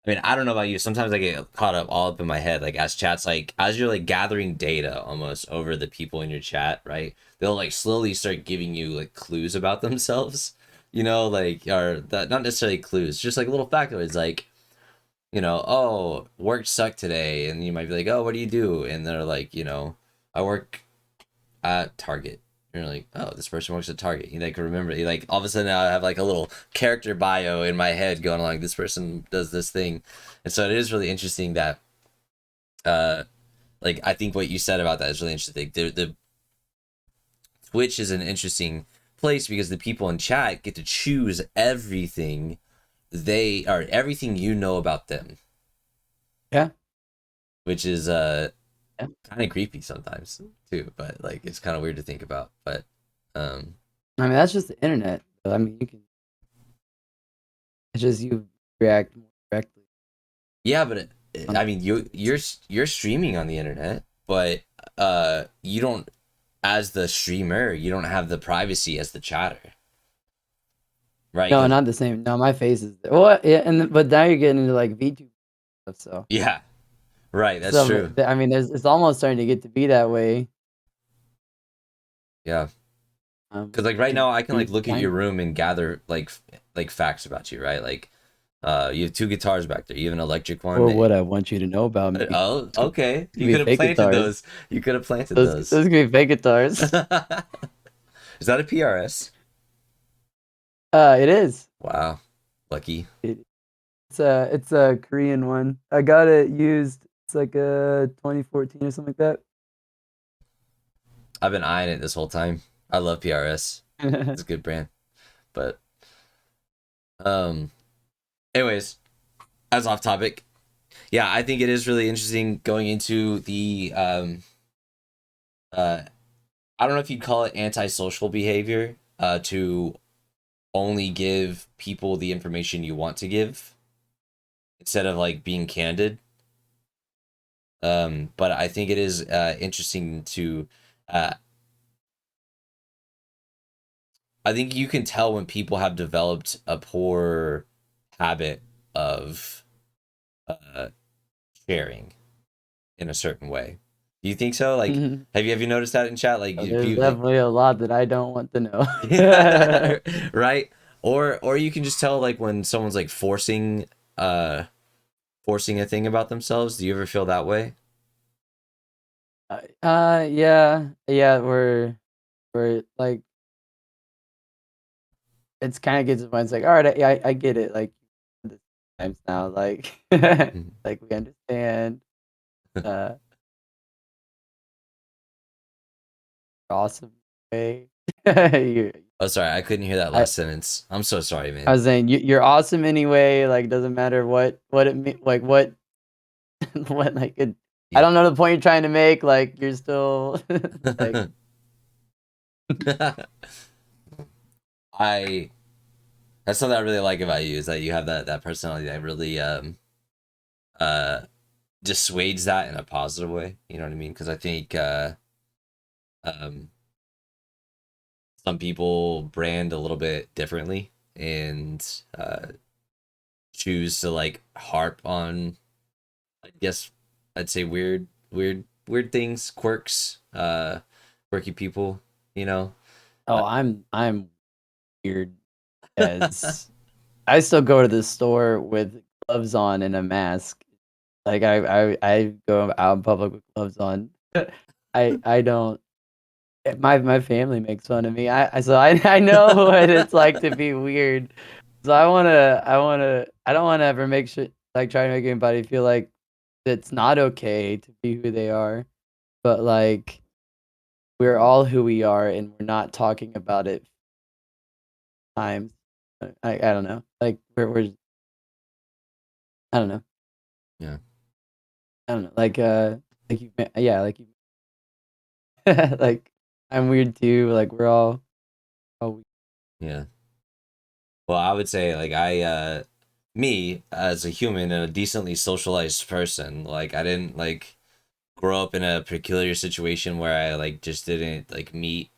I mean, I don't know about you. Sometimes I get caught up all up in my head, like as chats, like as you're like gathering data almost over the people in your chat, right? They'll like slowly start giving you like clues about themselves. you know, like, or that, not necessarily clues, just like little factoids, like, you know, oh, work sucked today, and you might be like, oh, what do you do? And they're like, you know, I work at Target. And you're like, oh, this person works at Target. You like remember, you like all of a sudden now I have like a little character bio in my head going along. This person does this thing, and so it is really interesting that, uh, like I think what you said about that is really interesting. The Twitch is an interesting place because the people in chat get to choose everything they are, everything you know about them, Yeah. which is Yeah. kind of creepy sometimes too, but like it's kind of weird to think about. But um I mean, that's just the internet. I mean, you can. It's just you react more directly. yeah, but On, I mean you're streaming on the internet, but you don't, as the streamer, you don't have the privacy as the chatter, right? no, Because not the same. No, my face is there. Well, yeah, but now you're getting into like VTube stuff. So, yeah, right, that's true. I mean, it's almost starting to get to be that way. Yeah. Because like right And now I can like look at kind your of. room and gather like facts about you, right? Like you have two guitars back there. You have an electric one. Or what I want you to know about me. Oh, okay. Could You be could have fake planted guitars. those. You could have planted Those those. could be fake guitars. Is that a PRS? It is. Wow. Lucky. It, it's a Korean one. I got it used. It's like a 2014 or something like I've been eyeing it this whole time. I love PRS. that. It's a good brand. But um anyways, as off topic. Yeah, I think it is really interesting going into the uh I don't know if you'd call it antisocial behavior, to only give people the information you want to give instead of like being candid. But I think it is interesting to, uh, I think you can tell when people have developed a poor habit of uh, sharing in a certain way. Do you think so? Like, have you noticed that in chat? Like, So if there's you like, definitely a lot that I don't want to yeah, know. right? Or you can just tell like when someone's like forcing a thing about themselves. Do you ever feel that way? Yeah, yeah. We're like, it's kind of gets to the point. It's like, all right, I get it. Like, this times now, like, Mhm. like we understand. Uh, awesome way. you, Oh, sorry, I couldn't hear that I, last sentence. I'm so sorry, I man. was saying you're awesome anyway. Like, doesn't matter what it mean. Like what what like it. I Yeah. don't know the point you're trying to make. Like, you're still like. I That's something I really like about you, is that you have that personality that really uh dissuades that in a positive way. You know what I mean? Because I think um some people brand a little bit differently and choose to like harp on, I guess I'd say weird things, quirks, quirky people, you know. Oh, I'm weird as I still go to the store with gloves on and a mask. Like I go out in public with gloves on. I don't. My family makes fun of me. I know what it's like to be weird. So I don't wanna ever make sure like try to make anybody feel like it's not okay to be who they are. But like we're all who we are and we're not talking about it times. I don't know. Like we're I don't know. Yeah. I don't know. Like you yeah, like you like I'm weird too. Like we're all weird. Yeah. Well, I would say like me as a human and a decently socialized person, like I didn't like grow up in a peculiar situation where I like just didn't like meet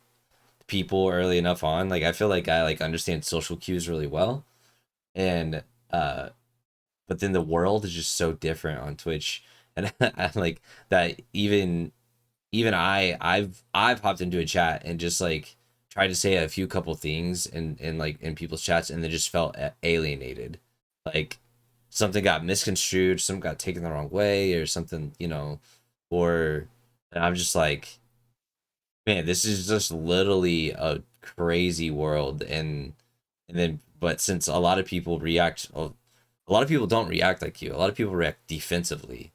people early enough on. Like I feel like I like understand social cues really well. And uh but then the world is just so different on Twitch. And I like that even I've hopped into a chat and just like tried to say a few couple things in like in people's chats, and they just felt alienated, like something got misconstrued, something got taken the wrong way, or something, or and I'm just like, man, this is just literally a crazy world, and then but since a lot of people react, a lot of people don't react like you. A lot of people react defensively,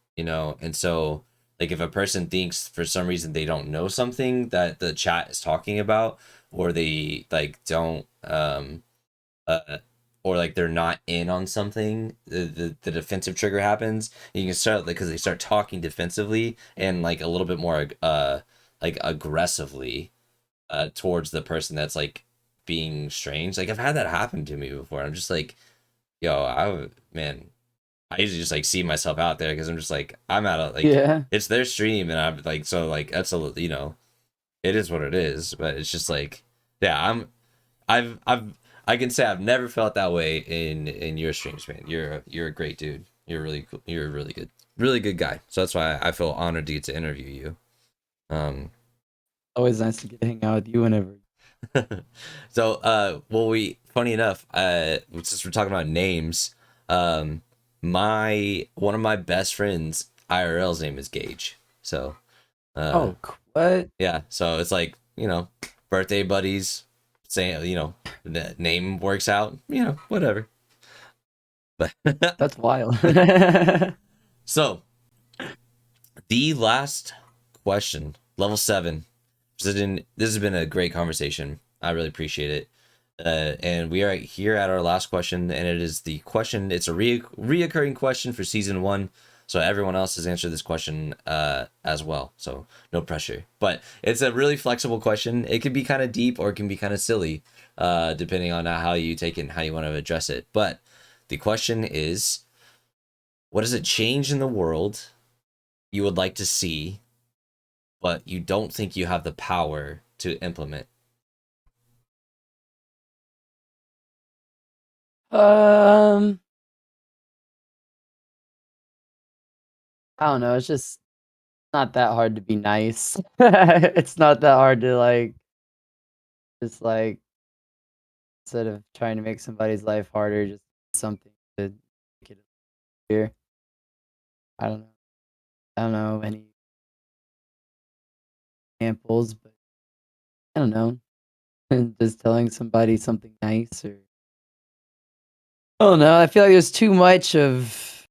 and so like if a person thinks for some reason they don't know something that the chat is talking about, or they like don't uh or like they're not in on something, the defensive trigger happens. And you can start like because they start talking defensively and like a little bit more like aggressively towards the person that's like being strange. Like I've had that happen to me before. I'm just like, yo, man, I usually just like see myself out there because I'm just like I'm out of like Yeah. it's their stream and I'm like so like absolutely it is what it is. But it's just like yeah, I've I can say I've never felt that way in your streams, man. You're a great dude. You're really cool. You're a really good guy. So that's why I feel honored to get to interview you. Um, Always nice to get to hang out with you whenever. so well we funny enough since we're talking about names, um my one of my best friends IRL's name is Gage. So uh Oh, what? yeah, so it's like birthday buddies saying the name works out, whatever. But That's wild. so the last question, level 7. This has been a great conversation. I really appreciate it. And we are here at our last question, and it is the question. It's a reoccurring question for season 1. So everyone else has answered this question as well. So no pressure. But it's a really flexible question. It can be kind of deep or it can be kind of silly, depending on how you take it and how you want to address it. But the question is, what does it change in the world you would like to see, but you don't think you have the power to implement? um, I don't know. It's just not that hard to be nice. It's not that hard to like just like instead of trying to make somebody's life harder, just something to make it easier. I don't know. I don't know any examples, but I don't know. Just telling somebody something nice or I don't know. I feel like there's too much of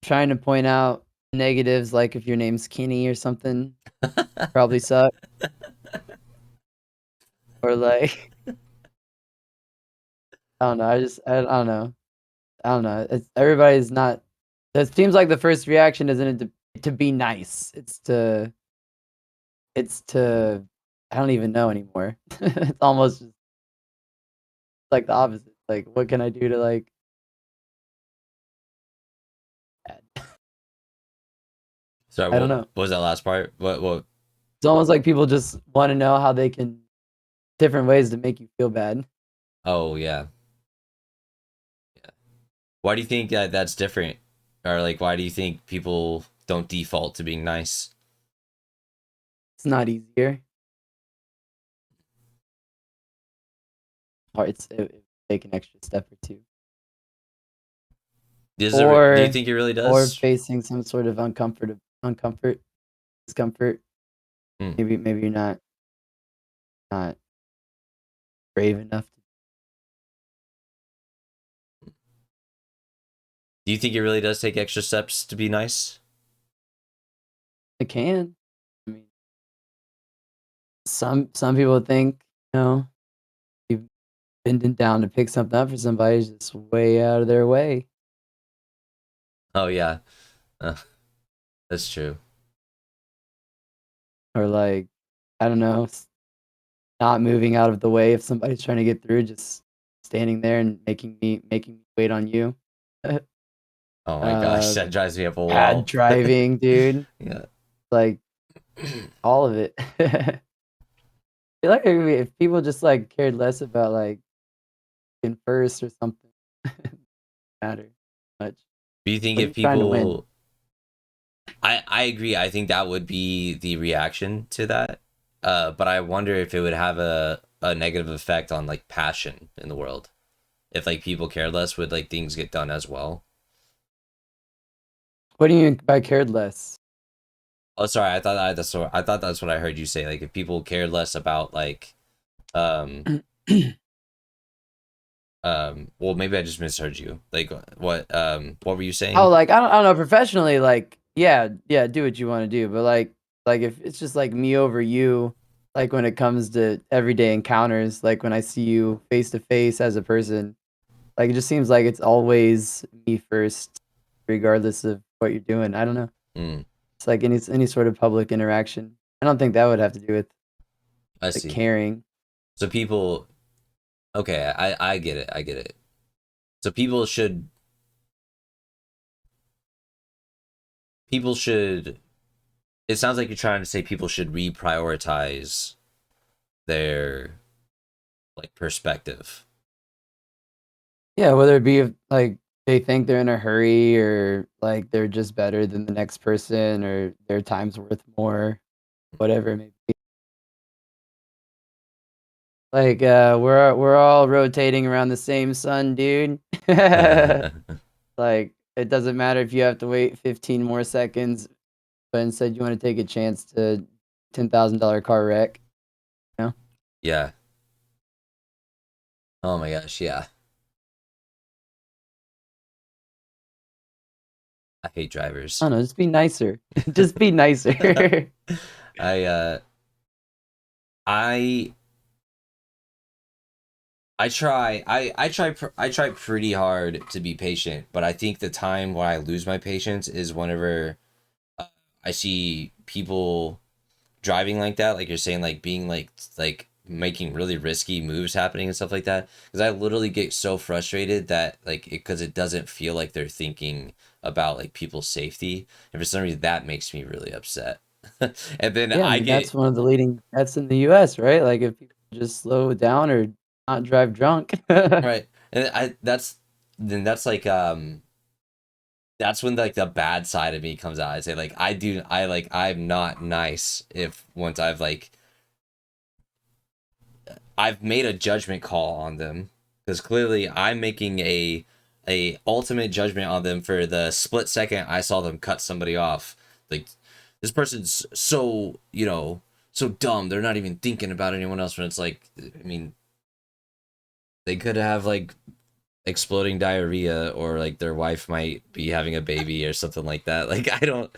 trying to point out negatives, like if your name's Kenny or something, probably suck. Or like I don't know. I don't know. I don't know. It's everybody's not. It seems like the first reaction isn't to be nice. It's to I don't even know anymore. It's almost just like the opposite. Like, what can I do to like? Add? Sorry, I don't what know. was that last part? What? It's almost like people just want to know how they can different ways to make you feel bad. Oh yeah. Yeah. Why do you think that that's different? Or like why do you think people don't default to being nice? It's not easier. Or it take an extra step or two. Do you Or think it really or does? facing some sort of uncomfort, discomfort. Hmm. Maybe you're not brave enough to Do you think it really does take extra steps to be nice? it can. I mean, some people think, you've bending down to pick something up for somebody is just way out of their way. Oh yeah. Uh, that's true. Or like, I don't know, not moving out of the way if somebody's trying to get through, just standing there and making me wait on you. Oh my gosh, Uh, that drives me up a Bad wall. driving, dude. Yeah. Like all of it. I feel like if people just like cared less about like in first or something, matter much. Do you think What are if you trying to win? people I agree. I think that would be the reaction to that. but I wonder if it would have a negative effect on like passion in the world. If like people cared less, would like things get done as well? What do you mean by cared less? Oh, sorry. I thought that's what I heard you say. Like if people cared less about like um well maybe I just misheard you. Like what were you Oh, saying? like I don't know. Professionally, like yeah, yeah, do what you want to do. But like if it's just like me over you, like when it comes to everyday encounters, like when I see you face to face as a person, like it just seems like it's always me first, regardless of what you're doing. I don't know. Mm, It's like any sort of public interaction. I don't think that would have to do with I like see. caring. So people okay, I get it. I get it. So people should it sounds like you're trying to say people should reprioritize their like perspective. Yeah, whether it be if, like, they think they're in a hurry or, like, they're just better than the next person or their time's worth more, whatever it may be. Like, we're all rotating around the same sun, dude. Like, it doesn't matter if you have to wait 15 more seconds, but instead you wanna take a chance to $10,000 car wreck, you know? Yeah. Oh my gosh, yeah. I hate I drivers. don't know, just be nicer. Just be nicer. I I I try pretty hard to be patient, but I think the time when I lose my patience is whenever uh, I see people driving like that, like you're saying, like being like making really risky moves happening and stuff like that. Because I literally get so frustrated that like because it doesn't feel like they're thinking about like people's safety, and for some reason that makes me really upset. And then Yeah, I I mean, get that's one of the leading that's in the US, right? Like, if people just slow down or not drive drunk. right, and I that's like that's when like the bad side of me comes out. I say like I'm not nice if once I've made a judgment call on them because clearly I'm making a ultimate judgment on them for the split second I saw them cut somebody off. Like this person's so so dumb. They're not even thinking about anyone else. When it's like, I mean, they could have like exploding diarrhea or like their wife might be having a baby or something like that. Like I don't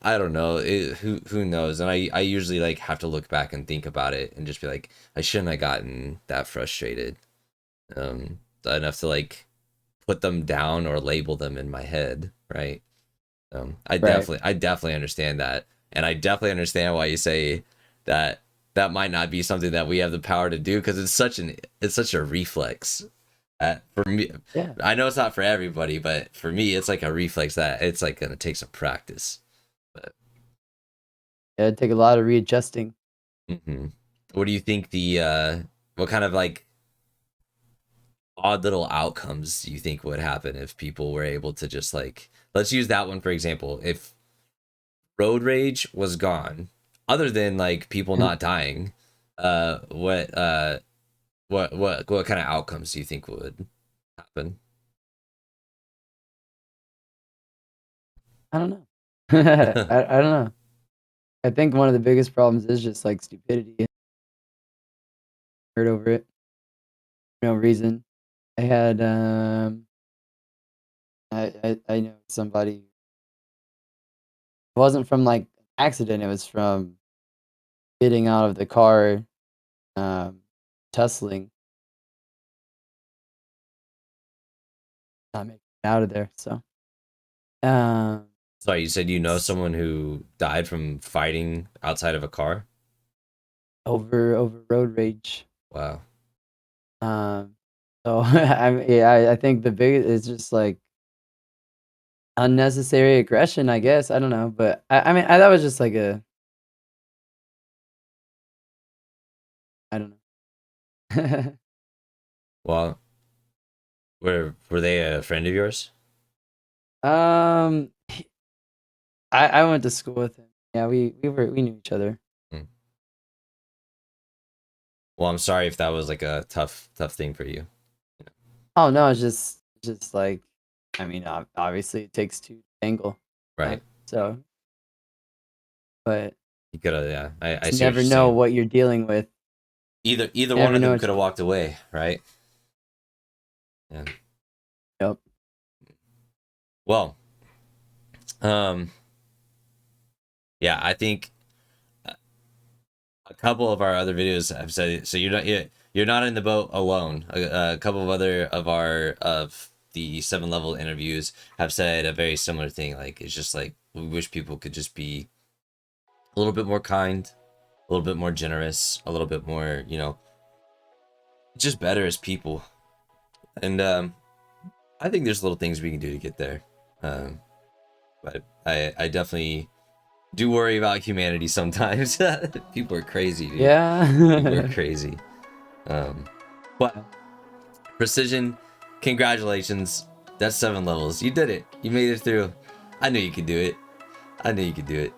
I don't know. Who knows? And I usually like have to look back and think about it and just be like I shouldn't have gotten that frustrated. Enough to like put them down or label them in my head, right? Right. I definitely understand that. And I definitely understand why you say that that might not be something that we have the power to do because it's such a reflex. For me, Yeah. I know it's not for everybody, but for me, it's like a reflex that it's like gonna take some practice. But Yeah, it'd take a lot of readjusting. hmm what do you think what kind of like odd little outcomes do you think would happen if people were able to just like let's use that one for example. If road rage was gone, other than like people not dying, uh, what uh, what kind of outcomes do you think would happen? I don't know. I don't know. I think one of the biggest problems is just, like, stupidity, hurt over it, no reason. I had, I know somebody it wasn't from, like, accident, it was from getting out of the car, um, tussling, not making it out of there, so, um, Sorry, you said you know s someone who died from fighting outside of a car. over road rage, Wow. um, so, yeah, I think the big it's just, like, unnecessary aggression, I guess, I don't know, but I mean, that was just like a I don't know. Well, were they a friend of yours? Um, I went to school with him. Yeah, we knew each other. Hmm. Well, I'm sorry if that was like a tough thing for you. Oh no, it's just like, I mean, obviously it takes two to tangle. Right. So, but You could have, yeah. I just see what never you're know saying. what you're dealing with. Either one Never of know them what could have walked away, right? Yeah. Yep. Well, um, yeah, I think a couple of our other videos have said so. You're not in the boat alone. A couple of other of the 7 level interviews have said a very similar thing. Like it's just like we wish people could just be a little bit more kind, a little bit more generous, a little bit more, just better as people. And I think there's little things we can do to get there. Um, but I definitely do worry about humanity sometimes. People are crazy, dude. People are Yeah. crazy. But Pricyzin, congratulations. That's 7 levels. You did it. You made it through. I knew you could do it. I knew you could do it.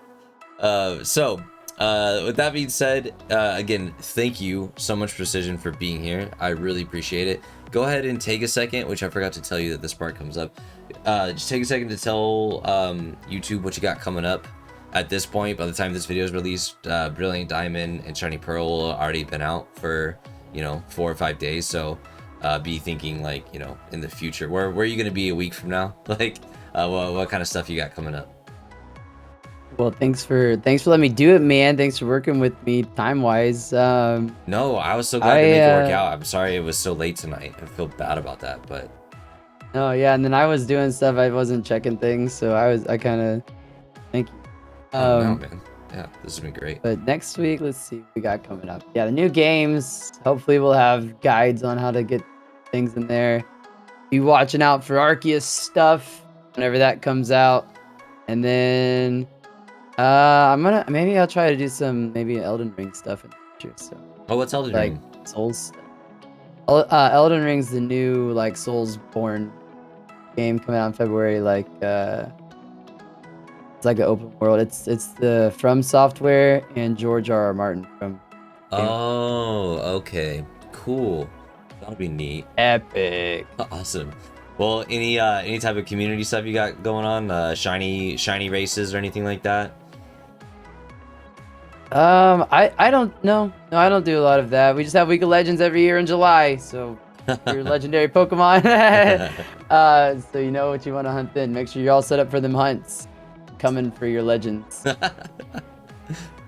With that being said, again, thank you so much, Pricyzin, for being here. I really appreciate it. Go ahead and take a second, which I forgot to tell you that this part comes up. Just take a second to tell YouTube what you got coming up. At this point, by the time this video is released, Brilliant Diamond and Shiny Pearl will already been out for 4 or 5 days. So be thinking like in the future, where are you gonna be a week from now? Like, what kind of stuff you got coming up? Well, thanks for letting me do it, man. Thanks for working with me time wise. No, I was so glad to I make it work out. I'm sorry it was so late tonight. I feel bad about that, but Oh yeah, and then I was doing stuff, I wasn't checking things, so I kind of thank you. oh no, man. Yeah, this has been great. But next week, let's see what we got coming up. Yeah, the new games. Hopefully, we'll have guides on how to get things in there. Be watching out for Arceus stuff whenever that comes out, and then maybe I'll try to do some maybe Elden Ring stuff in the future. So Oh, what's Elden like Ring? Souls stuff. Elden Ring's the new like Soulsborne game coming out in February. It's like an open world. It's the From Software and George R. R. Martin from Game. Oh, okay. Cool. That'll be neat. Epic. Awesome. Well, any type of community stuff you got going on? Shiny races or anything like that? I don't know. No, I don't do a lot of that. We just have Week of Legends every year in July. So your legendary Pokemon. So you know what you want to hunt then. Make sure you're all set up for them hunts. Coming for your legends.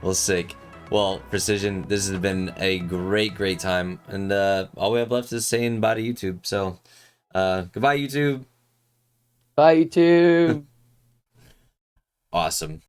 Well, sick. Well, Pricyzin, this has been a great time, and all we have left is saying bye to YouTube. So, goodbye, YouTube. Bye, YouTube. Awesome.